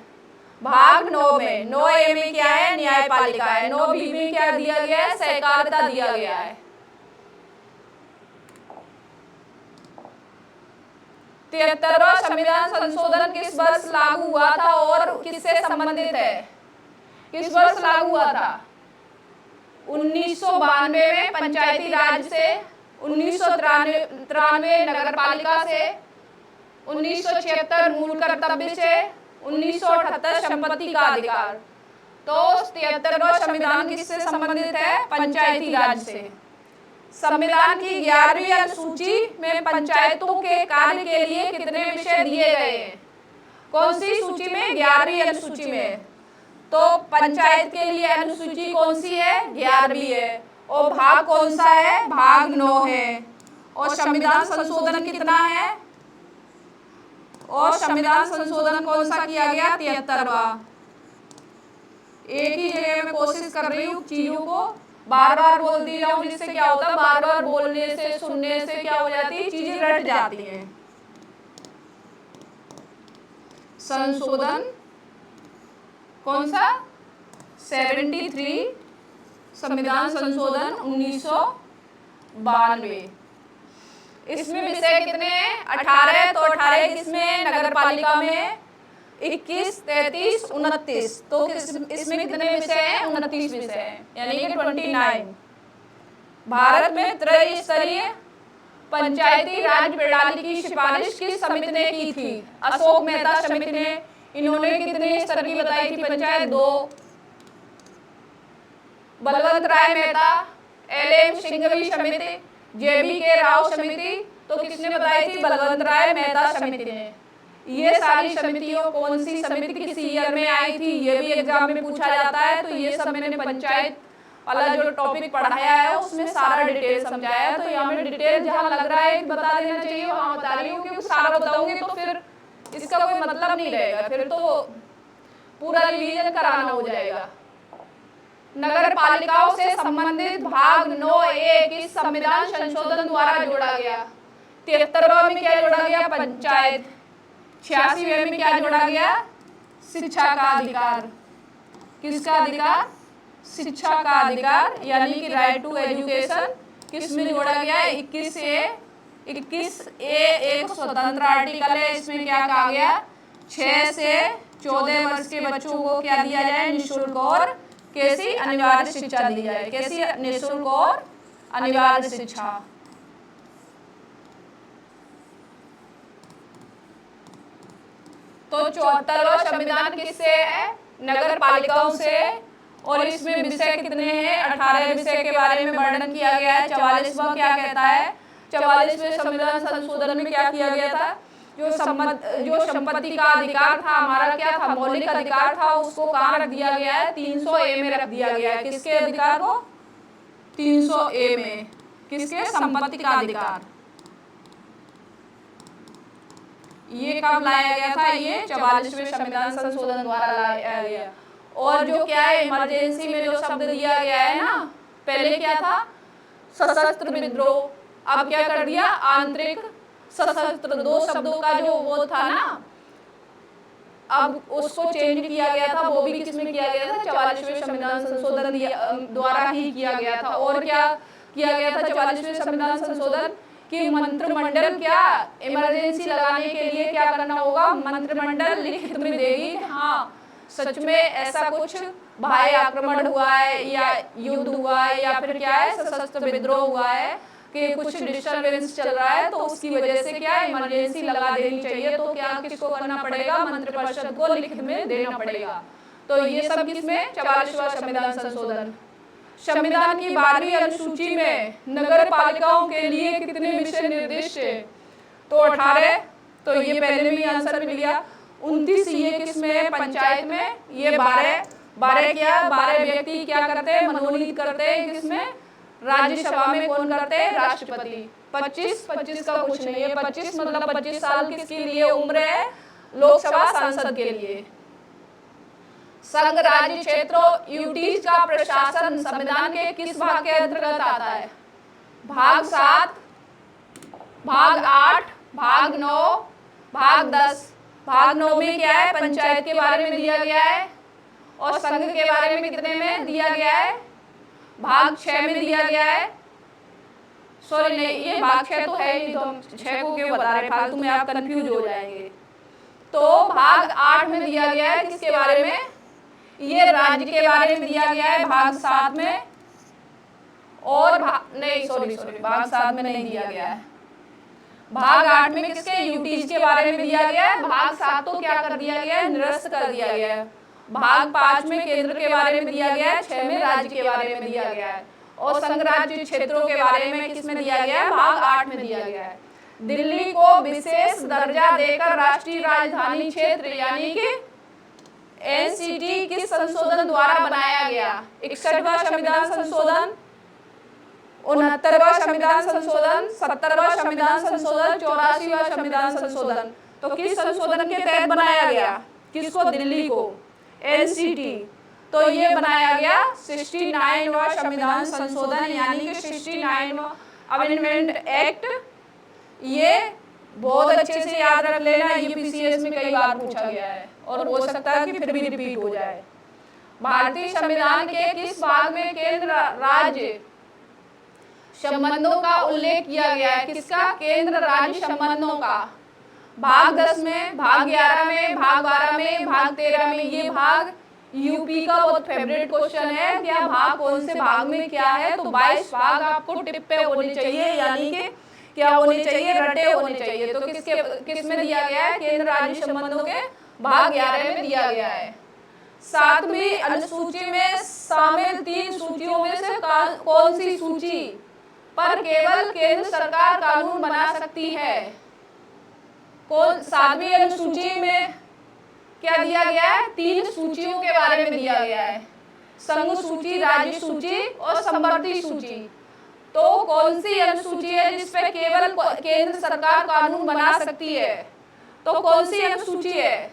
भाग 9 में। 9A में क्या है, न्यायपालिका है। 9B में क्या दिया गया है, सहकारिता दिया गया है। 73वां संविधान संशोधन किस वर्ष लागू हुआ था और किससे संबंधित है, किस वर्ष लागू हुआ था, 1992 में पंचायती राज से 1993 नगर पालिका से, 1976 मूल कर्तव्य से, 1978 संपत्ति का अधिकार। तो 73वां संविधान किससे संबंधित है? पंचायती राज से। संविधान की 11वीं अनुसूची में पंचायतों के कार्य के लिए कितने विषय दिए गए हैं? कौन सी सूची में? 11वीं अनुसूची में। तो पंचायत के लिए अनुसूची कौन सी है? 11वीं है। और भाग कौन सा है? भाग 9 है। और संविधान संशोधन कितना है? और संविधान संशोधन कौन सा किया गया? 73वां। एक ही जगह में कोशिश कर रही हूँ चीजों को बार बार बोलती जाऊं, जिससे क्या होता है, बार बार बोलने से, सुनने से क्या हो जाती है, चीजें रट जाती हैं। संशोधन कौन सा? 73 संविधान संशोधन 1992। इसमें विषय कितने हैं? 18। तो 18 किसमें? नगर पालिका में। 21, 33, 29। तो इसमें कितने विषय हैं? 29 विषय हैं, यानी कि 29। भारत में त्रिस्तरीय पंचायती राज प्रणाली की सिफारिश किस समिति ने की थी? अशोक मेहता समिति ने। इन्होंने कितने स्तर की बताई थी पंचायत? 2। बलवंत राय मेहता, LM सिंघवी समिति, JBK राव समिति। तो किसने बताई थी? बलवंत राय मेहता समिति ने। ये सारी समितियों, कौन सी समिति किस ईयर में आई थी, ये भी एग्जाम में पूछा जाता है। तो ये सब मैंने पंचायत वाला जो टॉपिक पढ़ाया है उसमें सारा डिटेल समझाया है। तो यहाँ में डिटेल जहाँ लग रहा है बता देना चाहिए वहाँ बता रही हूँ, क्योंकि सारा बताऊंगी तो फिर इसका कोई मतलब नहीं रहेगा, फिर तो पूरा रिवीजन कराना हो जाएगा। नगर पालिकाओं से संबंधित भाग 9A किस संविधान संशोधन द्वारा जोड़ा गया? 73वां में क्या जोड़ा गया? पंचायत। 86वें में क्या जोड़ा गया? शिक्षा का अधिकार। किसका अधिकार? शिक्षा का अधिकार, यानी कि राइट टू एजुकेशन। किस में जोड़ा गया? 21A। 21A एक स्वतंत्र आर्टिकल है। इसमें क्या कहा गया? 6 से 14 वर्ष के बच्चों को क्या दिया जाए? निःशुल्क और कैसी? अनिवार्य शिक्षा दी जाए। कैसी? निःशुल्क और अनिवार्य शिक्षा। तो 74वां संविधान किससे है? नगर पालिकाओं से। और इसमें विषय कितने हैं? 18 विषय के बारे में वर्णन किया गया है। 44वां क्या कहता है? 44वें संविधान संशोधन में क्या किया गया था? जो संपत्ति का अधिकार था हमारा, क्या था? मौलिक अधिकार था, उसको कहाँ रख दिया गया है? 300A में रख दिया गया है। किसके अधिकार को? 300A में। किसके? संपत्ति का अधिकार। ये कब लाया गया था? ये 44वें संविधान संशोधन द्वारा लाया गया। और जो क्या है, इमरजेंसी में जो शब्द दिया गया है ना, पहले क्या था? सशस्त्र विद्रोह, अब क्या कर दिया? आंतरिक सशस्त्र। 2 शब्दों का जो वो था ना, अब उसको चेंज किया गया था। वो भी किसमें किया गया था? 44वें संविधान संशोधन द्वारा ही किया गया था। और क्या किया गया था 44वें संविधान संशोधन? कि मंत्रिमंडल क्या इमरजेंसी लगाने के लिए क्या करना होगा? मंत्रिमंडल लिखित में देगी हाँ सच में ऐसा कुछ बाह्य आक्रमण हुआ है या युद्ध हुआ है या फिर क्या है सशस्त्र विद्रोह हुआ है कि कुछ डिस्टर्बेंस चल रहा है, तो उसकी वजह से क्या इमरजेंसी लगा देनी चाहिए। तो क्या किसको करना पड़ेगा? मंत्रिपरिषद को लिखित में देना पड़ेगा। तो ये सब किसमें? 44वां संविधान संशोधन। संविधान की 12वीं अनुसूची में नगर पालिकाओं के लिए कितने विषय निर्दिष्ट है? तो 18। तो ये पहले में आंसर मिल गया। 29 ये किसमें? पंचायत में। ये 12 क्या? 12 व्यक्ति क्या करते हैं? मनोनीत करते हैं। किसमें? राज्यसभा में कौन करते हैं? राष्ट्रपति। 25 का कुछ नहीं है। 25 मतलब 25 साल किसके लिए उम्र है? लोकसभा सांसद के लिए। संघ राज्य क्षेत्रों यूटीज का प्रशासन संविधान के किस भाग के अंतर्गत आता है? भाग 7, भाग 8, भाग 9, भाग 10। भाग 9 में क्या है? पंचायत के बारे में दिया गया है। और संघ के बारे में कितने में दिया गया है? भाग 6 में दिया गया है। सॉरी नहीं, ये भाग 6 तो है ही, तो हम 6 को क्यों बता रहे? फालतू में आप कंफ्यूज हो जाएंगे। तो भाग 8 में दिया गया है किसके बारे में? ये राज्य के बारे में दिया गया है भाग 7 में। और नहीं सॉरी भाग 7 में नहीं दिया गया है। भाग 8 में किसके यूटीज के बारे में दिया गया है। भाग 7 तो क्या कर दिया गया है, निरस्त कर दिया गया है। भाग 5 में केंद्र के बारे में दिया गया है, 6 में राज्य के बारे में दिया गया है, और संघ राज्य क्षेत्रों के बारे में किसमें दिया गया है, भाग 8 में दिया गया है। दिल्ली को विशेष दर्जा देकर राष्ट्रीय राजधानी क्षेत्र यानी कि एनसीटी किस संशोधन द्वारा बनाया गया। 61वां संविधान संशोधन, 69वां संविधान संशोधन, 70वां संविधान संशोधन, 84वां संविधान संशोधन। तो किस संशोधन के तहत बनाया गया, किसको, दिल्ली को, एनसीटी। तो ये बनाया गया 69वां संविधान संशोधन यानी कि 69वां अमेंडमेंट एक्ट। ये बहुत अच्छे से याद रख लेना, ये पीसीएस में कई बार पूछा गया है और हो सकता है कि फिर भी रिपीट हो जाए। भारतीय संविधान के किस भाग में केंद्र राज्य संबंधों का उल्लेख किया गया है, किसका, केंद्र राज्य संबंधों का। भाग 10 में, भाग 11 में, भाग 12 में, भाग 13 में। ये भाग यूपी का बहुत फेवरेट क्वेश्चन है, क्या भाग कौन से भाग में क्या है। तो 22 भाग आपको टिप पे होने चाहिए, यानी कि क्या होने चाहिए, रटे होने चाहिए। तो किस में दिया गया है, केंद्र राज्य संबंधों के भाग 11 में दिया गया है। 7वीं अनुसूची में शामिल 3 सूचियों में से कौन सी सूची पर केवल केंद्र सरकार कानून बना सकती है। कौन 7वीं अनुसूची में क्या दिया गया है, 3 सूचियों के बारे में दिया गया है, संघ सूची, राज्य सूची और समवर्ती सूची। तो कौन सी अनुसूची है जिसपे केवल केंद्र सरकार कानून बना सकती है। तो कौन सी अनुसूची है,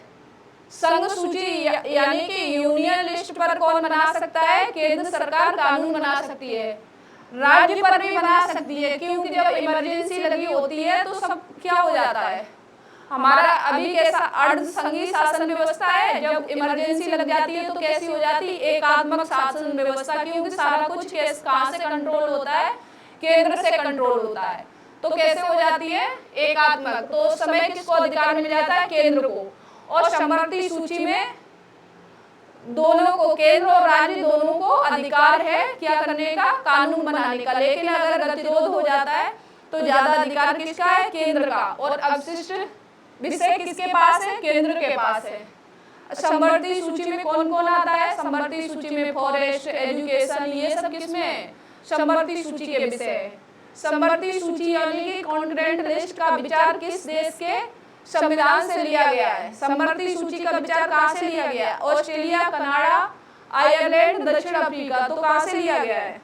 संघ सूची यानी कि यूनियन लिस्ट पर कौन बना सकता है, केंद्र सरकार कानून बना सकती है। राज्य पर भी बना सकती है, क्योंकि जब इमरजेंसी लगी होती है तो सब क्या हो जाता है, हमारा अभी कैसा अर्ध संघीय शासन व्यवस्था है, जब इमरजेंसी लग जाती है तो कैसी हो जाती है, एकात्मक शासन व्यवस्था। क्योंकि सारा कुछ कहाँ से कंट्रोल होता है, केंद्र से कंट्रोल होता है। तो कैसे हो जाती है, एकात्मक। तो उस समय किसको अधिकार मिल जाता है, केंद्र को। और समवर्ती सूची में दोनों को, केंद्र और राज्य दोनों को अधिकार है क्या करने का, कानून बनाने का। लेकिन अगर गतिरोध हो जाता है तो ज्यादा अधिकार किसका है, केंद्र का, और अवशिष्ट विषय किसके पास है, केंद्र के पास है। समवर्ती सूची में कौन कौन आता है, समवर्ती सूची में फॉरेस्ट, एजुकेशन, ये सब किसमें है, समवर्ती सूची के विषय है। समवर्ती सूची यानी कि कॉन्करेंट लिस्ट का विचार किस देश के संविधान से लिया गया है। समवर्ती सूची का विचार कहाँ से लिया गया है, ऑस्ट्रेलिया, कनाडा, आयरलैंड, दक्षिण अफ्रीका। तो कहाँ से लिया गया है,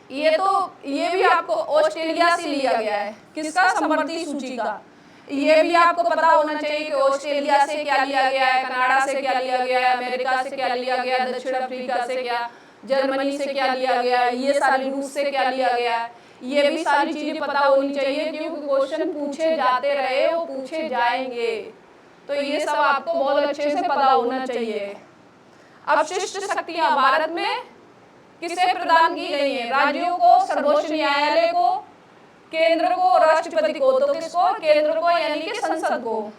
ये भी आपको ऑस्ट्रेलिया से लिया गया है, किसका, समवर्ती सूची का। ये भी आपको पता होना चाहिए कि ऑस्ट्रेलिया से क्या लिया गया है, कनाडा से क्या लिया गया है, अमेरिका से क्या लिया गया है, दक्षिण अफ्रीका से क्या, जर्मनी से क्या लिया गया है, ये सारी रूस से क्या लिया गया है। ये भी सारी चीजें पता होनी चाहिए, क्योंकि क्वेश्चन पूछे जाते रहे, वो पूछे जाएंगे। तो ये सब आपको बहुत अच्छे से पता होना चाहिए। अवशिष्ट शक्तियां भारत में किसे प्रदान की गई है, राज्यों को, सर्वोच्च न्यायालय को, केंद्र को, राष्ट्रपति को। तो किसको, केंद्र को यानी कि संसद को।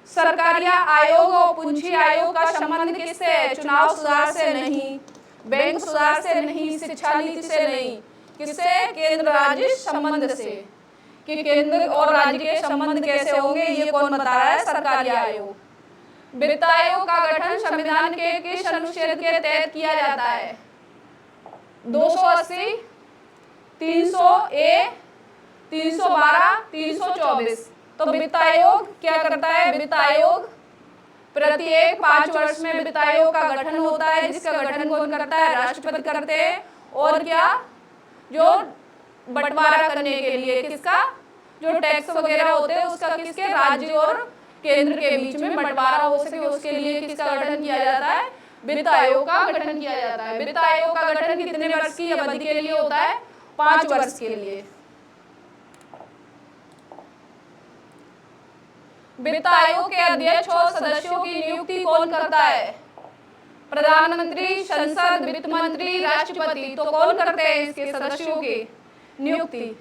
सरकारी आयोग और पूंजी आयोग का संबंध किससे है, चुनाव सुधार से नहीं, बैंक सुधार से नहीं, शिक्षा नीति से नहीं, किससे, केंद्र राज्य संबंध से। कि केंद्र और राज्य के संबंध कैसे होंगे, ये कौन बता रहा है, सरकारी आयोग। वित्त आयोग का गठन संविधान के किस अनुच्छेद के तहत किया जाता है, 280, 300A, 312, 324। तो वित्त आयोग क्या करता है, वित्त आयोग प्रत्येक 5 वर्ष में वित्त आयोग का गठन होता है, जिसका गठन कौन करता है, राष्ट्रपति करते हैं। और क्या, जो बंटवारा करने के लिए, किसका, जो टैक्स वगैरह होते हैं उसका किसके, राज्य और केंद्र के बीच में बंटवारा हो सके, उसके लिए किसका गठन किया जाता है, वित्त आयोग का गठन किया जाता है। वित्त आयोग का गठन कितने वर्ष की अवधि के लिए होता है, 5 वर्ष के लिए। वित्त आयोग के अध्यक्ष और सदस्यों की नियुक्ति कौन करता है, प्रधानमंत्री, संसद, वित्त मंत्री, राष्ट्रपति। तो कौन करते हैं इसके सदस्यों की नियुक्ति।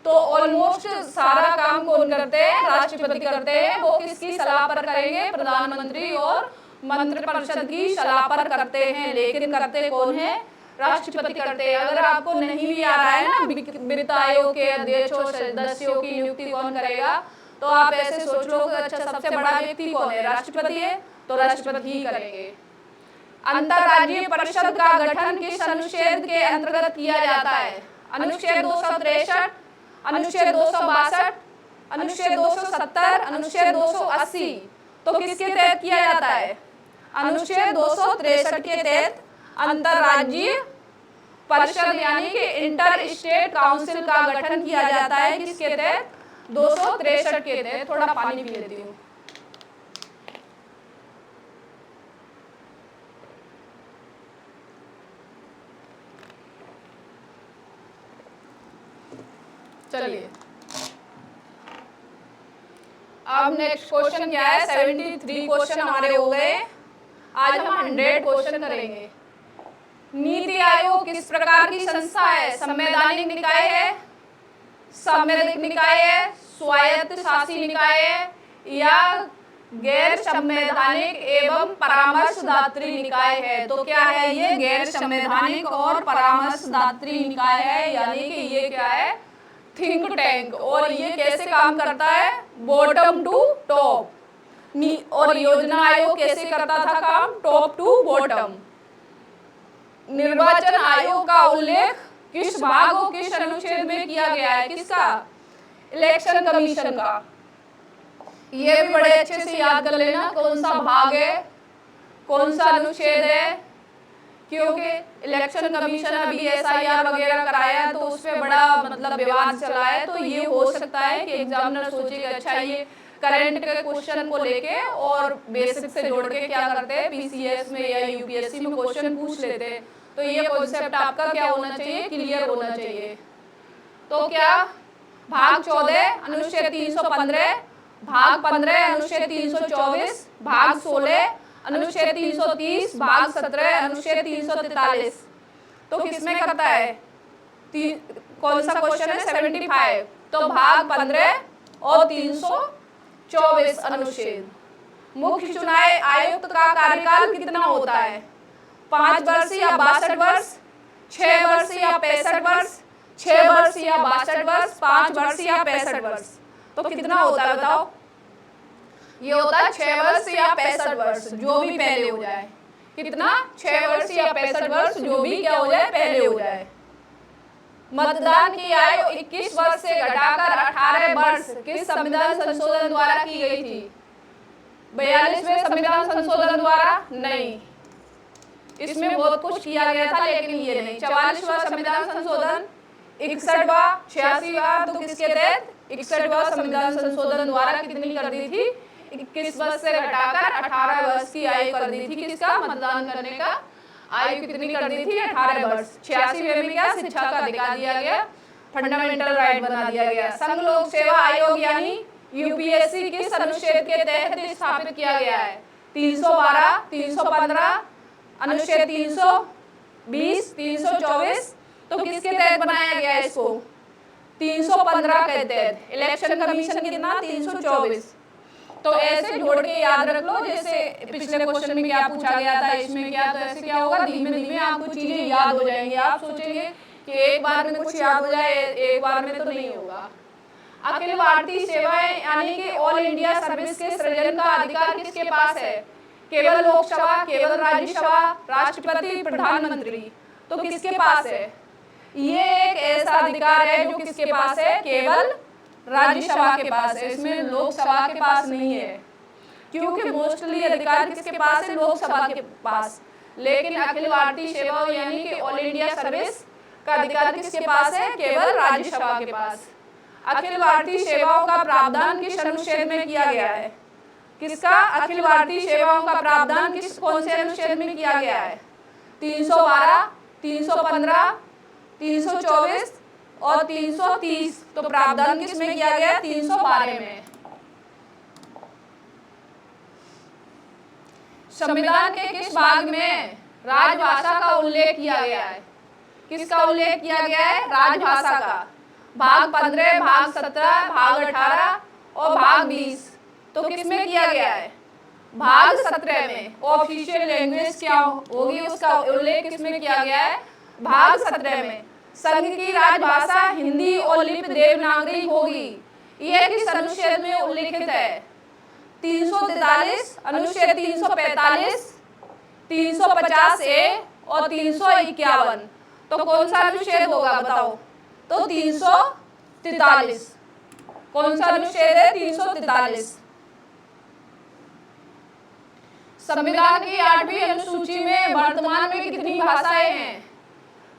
तो ऑलमोस्ट सारा काम कौन करते हैं, राष्ट्रपति करते हैं। वो किसकी सलाह पर करेंगे, प्रधानमंत्री और मंत्रिपरिषद की सलाह पर करते हैं। लेकिन करते कौन है, राष्ट्रपति करते हैं। अगर आपको नहीं भी आ रहा है ना वित्त आयोग के अध्यक्षों सदस्यों की नियुक्ति कौन करेगा, तो आप ऐसे सोच लो कि अच्छा सबसे बड़ा व्यक्ति कौन है, राष्ट्रपति है, तो राष्ट्रपति ही करेंगे। अंतर्राज्यीय परिषद का गठन किस अनुच्छेद के अंतर्गत किया जाता है? अनुच्छेद 263, अनुच्छेद 262, अनुच्छेद 270, अनुच्छेद 280। तो किसके तहत किया जाता है? अनुच्छेद 263 के तहत अंतर्राज्यीय परिषद यानी कि इंटर स्टेट काउंसिल का गठन किया जाता है। किसके तहत? 263 के तहत। थोड़ा पानी पी लेती हूँ। चलिए अब नेक्स्ट क्वेश्चन क्या है? 73 क्वेश्चन हमारे हो गए। आज हम 100 क्वेश्चन करेंगे। नीति आयोग किस प्रकार की संस्था है? संवैधानिक निकाय है, संवैधानिक निकाय है, स्वायत्त शासी निकाय है या गैर संवैधानिक एवं परामर्शदात्री निकाय है? तो क्या है ये? गैर संवैधानिक और परामर्शदात्री निकाय है, यानी कि ये क्या है? Think tank. और ये कैसे काम करता है? Bottom to top. और योजना आयोग कैसे करता था काम? Top to bottom. निर्वाचन आयोग का उल्लेख किस भाग और किस अनुच्छेद में किया गया है? किसका? इलेक्शन कमीशन का। ये भी बड़े अच्छे से याद कर लेना कौन सा भाग है, कौन सा अनुच्छेद है, क्योंकि इलेक्शन कमीशन अभी SIR वगैरह कराया है तो उसमें बड़ा मतलब विवाद चला है। तो ये हो सकता है कि एग्जामिनर सोचे कि अच्छा ये करंट के क्वेश्चन को लेके और बेसिक से जोड़ के क्या करते हैं PCS में या UPSC में क्वेश्चन पूछ लेते हैं। तो ये कॉन्सेप्ट आपका क्या होना चाहिए? क्लियर होना चाहिए। तो क्या भाग 14 अनुच्छेद 315, भाग 15 अनुच्छेद 324, भाग 16 अनुच्छेद 330, भाग 17 अनुच्छेद 343। तो किसमें करता है? कौन सा क्वेश्चन है? 75। तो भाग 15 और 324 अनुच्छेद। मुख्य चुनाव आयुक्त का कार्यकाल कितना होता है? 5 वर्ष या 62 वर्ष, 6 वर्ष या 65 वर्ष, 6 वर्ष या 62 वर्ष, 5 वर्ष या 65 वर्ष। तो कितना होता है बताओ? ये होता है 6 वर्ष या 65 वर्ष, जो भी पहले हो जाए। कितना? 6 वर्ष या 65 वर्ष, जो भी क्या हो जाए? पहले हो जाए। मतदान की आयु 21 वर्ष से घटाकर 18 वर्ष किस संविधान संशोधन द्वारा की गई थी? 42वें संविधान संशोधन द्वारा? नहीं, इसमें बहुत कुछ किया गया था लेकिन ये नहीं। 44वां संविधान संशोधन, 61वां, 86वां। तो किसके तहत? 61वां संविधान संशोधन द्वारा कितनी कर दी थी? 21 वर्ष से घटाकर 18 वर्ष की आयु कर दी थी। किसका? मतदान करने का आयु कितनी कर दी थी? 18 वर्ष। 86वें में क्या? शिक्षा का अधिकार दिया गया, फंडामेंटल राइट बना दिया गया। संघ लोक सेवा आयोग यानी UPSC किस अनुच्छेद के तहत स्थापित किया गया है? 312, 315, अनुच्छेद 320, 324। तो किसके तहत बनाया गया है इसको? 315 के तहत। इलेक्शन कमीशन कितना? 324। तो ऐसे जोड़ के याद रख लो, जैसे पिछले क्वेश्चन में क्या पूछा गया था, इसमें क्या। तो ऐसे क्या होगा? धीमे धीमे आपको चीजें याद हो जाएंगी। आप सोचेंगे कि एक बार में कुछ याद हो जाए, एक बार में तो नहीं होगा। अखिल भारतीय सेवाएं यानी कि ऑल इंडिया सर्विस के सृजन का अधिकार किसके पास है? केवल लोकसभा, केवल राज्यसभा, राष्ट्रपति, प्रधानमंत्री। तो किसके पास है? ये एक ऐसा अधिकार है जो किसके पास है? केवल राज्यसभा के पास है। इसमें लोकसभा के पास नहीं है, क्योंकि मोस्टली अधिकार किसके पास है? लोकसभा के पास। लेकिन अखिल भारतीय सेवाओं यानी कि ऑल इंडिया सर्विस का अधिकार किसके पास है? केवल राज्यसभा के पास। अखिल भारतीय सेवाओं का प्रावधान किस अनुच्छेद में किया गया है? किसका? अखिल भारतीय सेवाओं का प्रावधान कौन से अनुच्छेद में किया गया है? 312, 315, 324 और 330। तो प्रावधान किस में किया गया? 312 में। संविधान के किस भाग में राजभाषा का उल्लेख किया गया है? किसका उल्लेख किया गया है? राजभाषा का। भाग 15, भाग 17, भाग 18 और भाग 20। तो किसमें किया गया है? भाग 17 में। ऑफिशियल लैंग्वेज क्या होगी उसका उल्लेख किसमें किया गया है? भाग 17 में संघ की राजभाषा हिंदी और लिपि देवनागरी होगी, यह किस अनुच्छेद में उल्लिखित है? 343, अनुच्छेद 345, 350 ए और 351। तो कौन सा अनुच्छेद होगा बताओ? तो 343। कौन सा अनुच्छेद है? 343। संविधान की 8वीं अनुसूची में वर्तमान में कितनी भाषाएं हैं?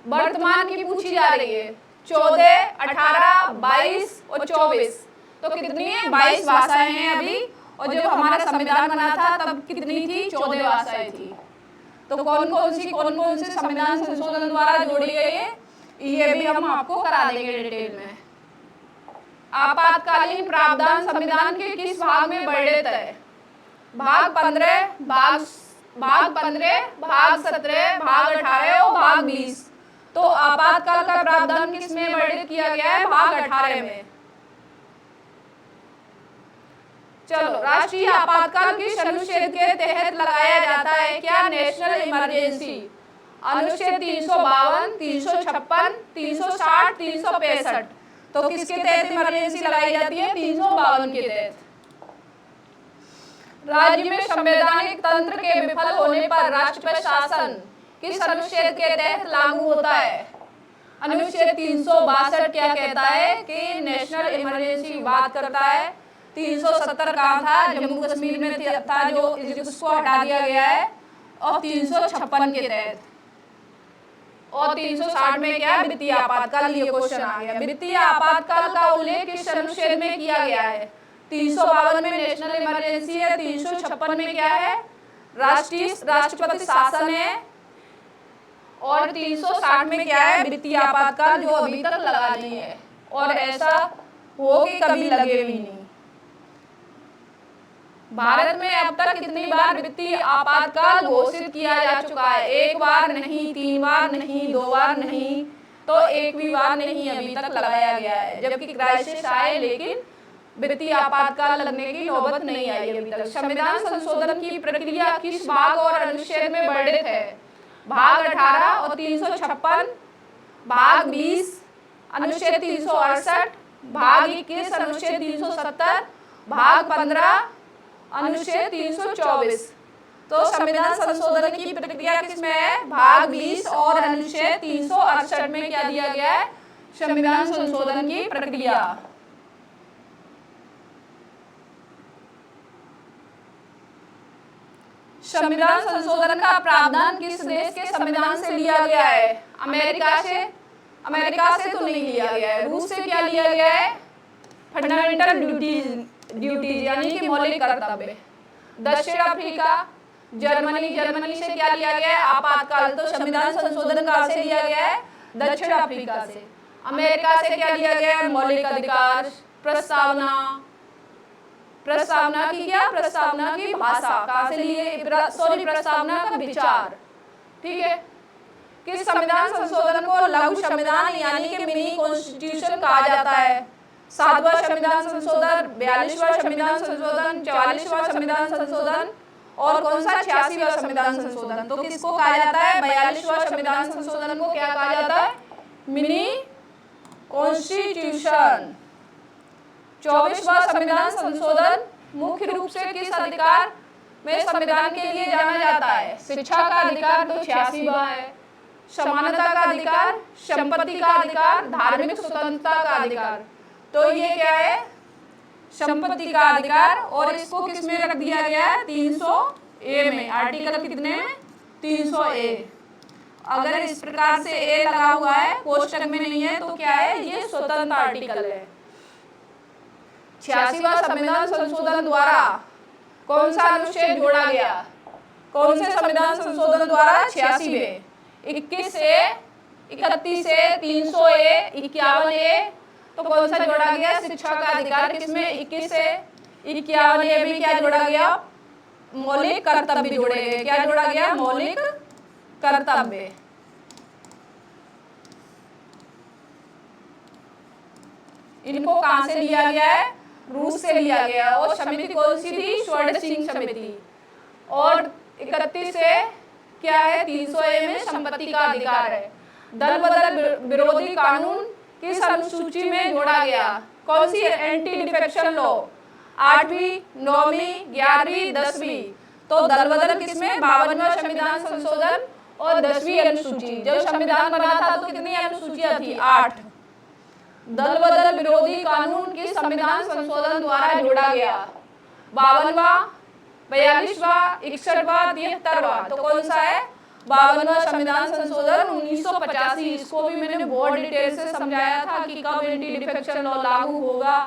वर्तमान की पूछी जा रही है। 14, 18, 22 और 24। तो कितनी है? 22 भाषाएं हैं अभी। और जब हमारा संविधान बना था तब कितनी थी? 14 भाषाएं थी। तो कौन कौन से संविधान संशोधन द्वारा जोड़ी गई है, ये भी हम आपको करा देंगे डिटेल में। आपातकालीन प्रावधान संविधान के किस भाग में वर्णित है? भाग 15, भाग 17, भाग 18 और भाग 20। तो आपातकाल का प्रावधान किस में वर्णित किया गया है? भाग 18 में। चलो, राष्ट्रीय आपातकाल किस अनुच्छेद के तहत लगाया जाता है? क्या नेशनल इमरजेंसी? अनुच्छेद 352, 356, 360, 365। तो किसके तहत इमरजेंसी लगाई जाती है? 352 के तहत। राज्य में संवैधानिक तंत्र के विफल होने पर राष्ट्रपति शासन किस अनुच्छेद के तहत लागू होता है? अनुच्छेद 362 क्या कहता है कि नेशनल इमरजेंसी की बात करता है। 370 कहाँ था? जम्मू कश्मीर में था, जो उसको हटा दिया गया है। और 356 के तहत। और 360 में क्या है? वित्तीय आपातकाल। ये क्वेश्चन आ गया। वित्तीय आपातकाल का उल्लेख किस अनुच्छेद में किया गया है? 352 में नेशनल इमरजेंसी है। 356 में क्या है? राष्ट्रपति शासन है। और 360 में क्या है? वित्तीय आपातकाल, जो अभी तक लगा नहीं है और ऐसा हो कि कभी लगे भी नहीं। भारत में अब तक कितनी बार वित्तीय आपातकाल घोषित किया जा चुका है? 1 बार नहीं, 3 बार नहीं, 2 बार नहीं, तो 1 भी बार नहीं अभी तक लगाया गया है। जबकि क्राइसिस आए लेकिन वित्तीय आपातकाल लगने की नौबत नहीं आई अभी तक। संविधान संशोधन की प्रक्रिया किस भाग और अनुच्छेद में वर्णित है? भाग 18 और 356, भाग 20 अनुच्छेद 368, भाग 21 अनुच्छेद 370, भाग 15 अनुच्छेद 324। तो संविधान संशोधन की प्रक्रिया किसमें है? भाग 20 और अनुच्छेद 368 में क्या दिया गया है? संविधान संशोधन की प्रक्रिया। संविधान संशोधन का प्रावधान किस देश के संविधान से लिया गया है? अमेरिका से? अमेरिका से तो नहीं लिया गया है। रूस से क्या लिया गया है? फंडामेंटल ड्यूटीज यानी कि मौलिक कर्तव्य। दक्षिण अफ्रीका, जर्मनी से क्या लिया गया है? आपातकाल। तो संविधान संशोधन कहाँ से लिया गया है? दक्षिण अफ्रीका से। अमेरिका से क्या लिया गया है? मौलिक अधिकार। प्रस्तावना की क्या? प्रस्तावना की भाषा कहाँ से लिए? प्रस्तावना का विचार। ठीक है। किस संविधान संशोधन को लघु संविधान यानी कि मिनी कॉन्स्टिट्यूशन कहा जाता है? 7वां संविधान संशोधन, 42वां संविधान संशोधन, 44वां संविधान संशोधन और कौन सा? 86वां संविधान संशोधन। तो किसको कहा जाता है? 42वां संविधान संशोधन को क्या कहा जाता है? Mini constitution. 24वां संविधान संशोधन मुख्य रूप से किस अधिकार में संविधान के लिए जाना जाता है? शिक्षा का अधिकार तो 86वां है, समानता का अधिकार, संपत्ति का अधिकार, धार्मिक स्वतंत्रता का अधिकार। तो ये क्या है? संपत्ति का अधिकार। और इसको किस में रख दिया गया है? 300A में। आर्टिकल कितने में? 300A। अगर इस प्रकार से ए लगा हुआ है, कोष्टक में नहीं है, तो क्या है? ये स्वतंत्र आर्टिकल है। 86वां संविधान संशोधन द्वारा कौन सा अनुच्छेद जोड़ा गया? कौन से संविधान संशोधन द्वारा? 86वें। 21A, 31A, 300A, 51A। तो कौन सा जोड़ा गया? शिक्षा का अधिकार। किसमें? 21A, 51A में क्या जोड़ा गया? मौलिक कर्तव्य जोड़े गए। क्या जोड़ा गया? मौलिक कर्तव्य। इनको कहां से लिया गया है? रूस से लिया गया। और समिति कौन सी थी? स्वर्ण सिंह समिति। और 31 से क्या है? 300A में संपत्ति का अधिकार है। दल बदल विरोधी कानून किस अनुसूची में जोड़ा गया? कौन सी? Anti defection law. 8वीं, 9वीं, 11वीं, 10वीं। तो दल बदल किसमें? 52वां संविधान संशोधन और 10वीं अनुसूची। जब संविधान बना था तो कितनी अनुसूचियां थी? 8। दल बदल विरोधी कानून किस संविधान संशोधन द्वारा जोड़ा गया? 52वां, 42वां, 61वां, 73वां। तो कौन सा है? 52वां संविधान संशोधन 1985। इसको भी मैंने बहुत डिटेल से समझाया था कि कब एंटी डिफेक्शन लॉ लागू होगा,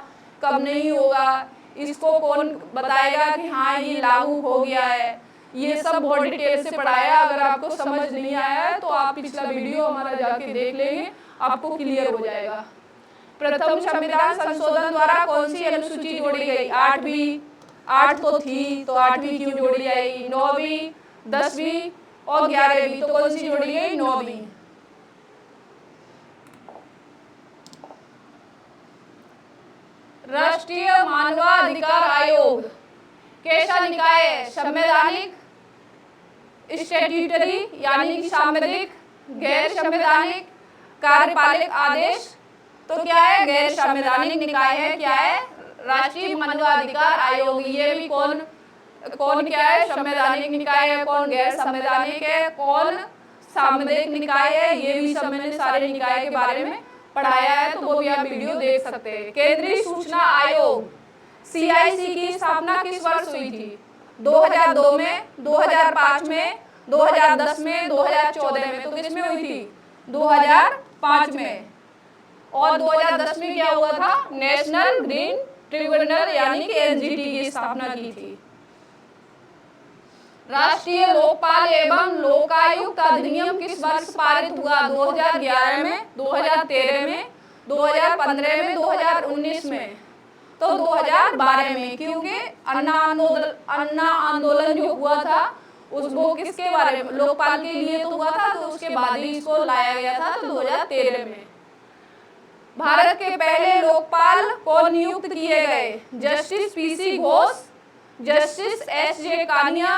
कब नहीं होगा, इसको कौन बताएगा कि हाँ ये लागू हो गया है। ये सब बहुत डिटेल से पढ़ाया। अगर आपको समझ नहीं आया है तो आप पिछला वीडियो हमारा जाके देख लेंगे, आपको क्लियर हो जाएगा। प्रथम संविधान संशोधन द्वारा कौन सी अनुसूची जोड़ी गई? 8वीं। 8 तो थी, तो 8वीं क्यों जोड़ी गई? 9वीं, 10वीं और 11वीं। तो कौन सी जोड़ी गई? 9वीं। राष्ट्रीय मानवाधिकार आयोग कैसा निकाय है? संवैधानिक, स्टैट्यूटरी यानी कि सांविधिक, गैर संवैधानिक, कार्यपालिक आदेश। तो क्या है? गैर संवैधानिक निकाय है। क्या है? राष्ट्रीय मानवाधिकार आयोग। ये भी कौन क्या है? संवैधानिक निकाय है, कौन गैर संवैधानिक है, कौन सांविधिक निकाय है। ये भी सब मैंने सारे निकाय के बारे में पढ़ाया है, तो वो भी आप वीडियो देख सकते हैं। केंद्रीय सूचना आयोग CIC की स्थापना किस वर्ष हुई थी? 2002 में, 2005 में, 2010 में, 2014 में। तो किसमें हुई थी? 2005 में। और 2010 में क्या हुआ था? नेशनल ग्रीन ट्रिब्यूनल यानी कि NGT की स्थापना की थी। राष्ट्रीय लोकपाल एवं लोकायुक्त अधिनियम किस वर्ष पारित हुआ? 2011 में, 2013 में, 2015 में, 2019 में। तो 2012 में, क्योंकि अन्ना आंदोलन जो हुआ था वो किसके बारे में? लोकपाल के लिए तो हुआ था, तो उसके बाद ही इसको लाया गया था, तो 2013 में। भारत के पहले लोकपाल कौन नियुक्त किए गए? Justice PC Ghosh, justice SJ Kania,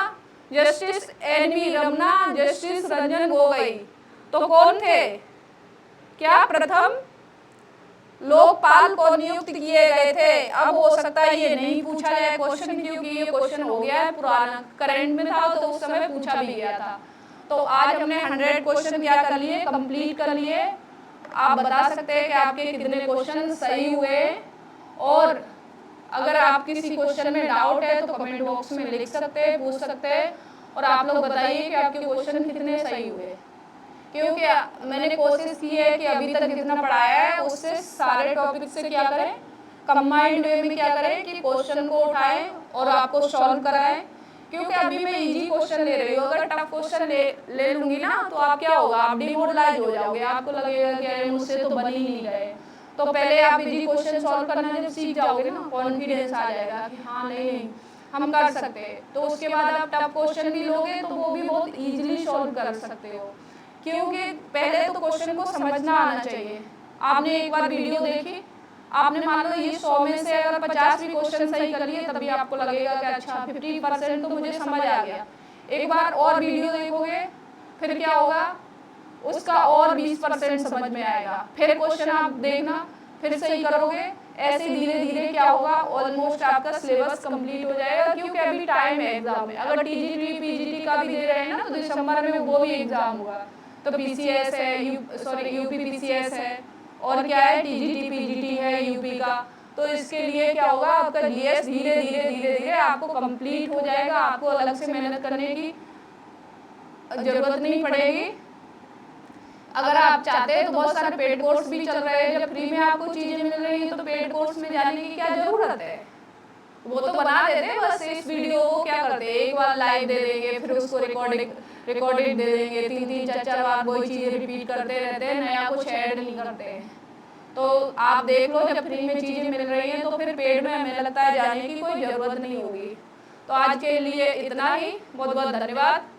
justice NV Ramana, justice Ranjan Gogoi. तो कौन थे? क्या प्रथम लोकपाल को नियुक्त किए गए थे? अब हो सकता है ये नहीं पूछा जाए क्वेश्चन, क्योंकि ये क्वेश्चन हो गया है पुराना, करंट में था तो उस समय पूछा भी गया था। तो आज हमने 100 क्वेश्चन क्या कर लिए? कंप्लीट कर लिए। आप बता सकते हैं कि आपके कितने क्वेश्चन सही हुए, और अगर आप किसी क्वेश्चन में डाउट है तो कमेंट बॉक्स में लिख सकते हैं, पूछ सकते हैं, और आप लोग बताइए कि आपके क्वेश्चन कितने सही हुए। क्योंकि मैंने कोशिश की है कि अभी तक जितना पढ़ाया है उससे सारे टॉपिक से क्या करें, कंबाइंड वे में क्या करें कि क्वेश्चन को उठाएं और आपको सॉल्व कराएं। क्योंकि अभी मैं इजी क्वेश्चन ले रही हूँ, अगर टफ क्वेश्चन ले लूंगी ना तो आप क्या होगा? आप डिमोरलाइज हो जाओगे, आपको लगेगा कि अरे मुझसे तो बन ही नहीं रहे। तो पहले आप इजी क्वेश्चन सॉल्व करना जब सीख जाओगे ना, कॉन्फिडेंस आ जाएगा कि हाँ नहीं हम कर सकते हैं। तो उसके बाद आप टफ क्वेश्चन भी लोगे तो वो भी बहुत ईजिली सॉल्व कर सकते हो। क्योंकि पहले तो क्वेश्चन को समझना आना चाहिए। आपने एक बार वीडियो देखी, आपने मान लो ये 100 में से अगर 50 भी क्वेश्चन सही कर लिए, तभी आपको लगेगा कि अच्छा 50% तो मुझे समझ आ गया। एक बार और वीडियो देखोगे, फिर क्या होगा? उसका और 20% समझ में आएगा। फिर क्वेश्चन आप देखना, फिर सही करोगे। ऐसे धीरे धीरे क्या होगा? ऑलमोस्ट आपका सिलेबस कंप्लीट हो जाएगा। क्योंकि अभी टाइम है एग्जाम में। अगर TGT PGT का भी दे रहे हैं ना, तो दिसंबर में वो भी एग्जाम होगा। तो PCS है, UP PCS है, और क्या है? TGT PGT है UP का। तो इसके लिए क्या होगा? आपका GS धीरे धीरे आपको कंप्लीट हो जाएगा। आपको अलग से मेहनत करने की जरूरत नहीं पड़ेगी। अगर आप चाहते हैं तो बहुत सारे पेड कोर्स भी चल रहे हैं। जब फ्री में आपको चीजें मिल रही है तो पेड कोर्स में जाने की क्या जरूरत है? वो तो बना देते हैं, बस इस वीडियो को क्या करते हैं, एक बार लाइव दे देंगे, फिर उसको रिकॉर्डेड दे देंगे, 3-3 4-4 बार वही चीजें रिपीट करते रहते हैं, नया कुछ ऐड नहीं करते हैं। तो आप देख लो, जब फ्री में चीजें मिल रही हैं तो फिर पेड में हमें लगता है जाने की कोई जरूरत नहीं होगी। तो आज के लिए इतना ही। बहुत बहुत धन्यवाद।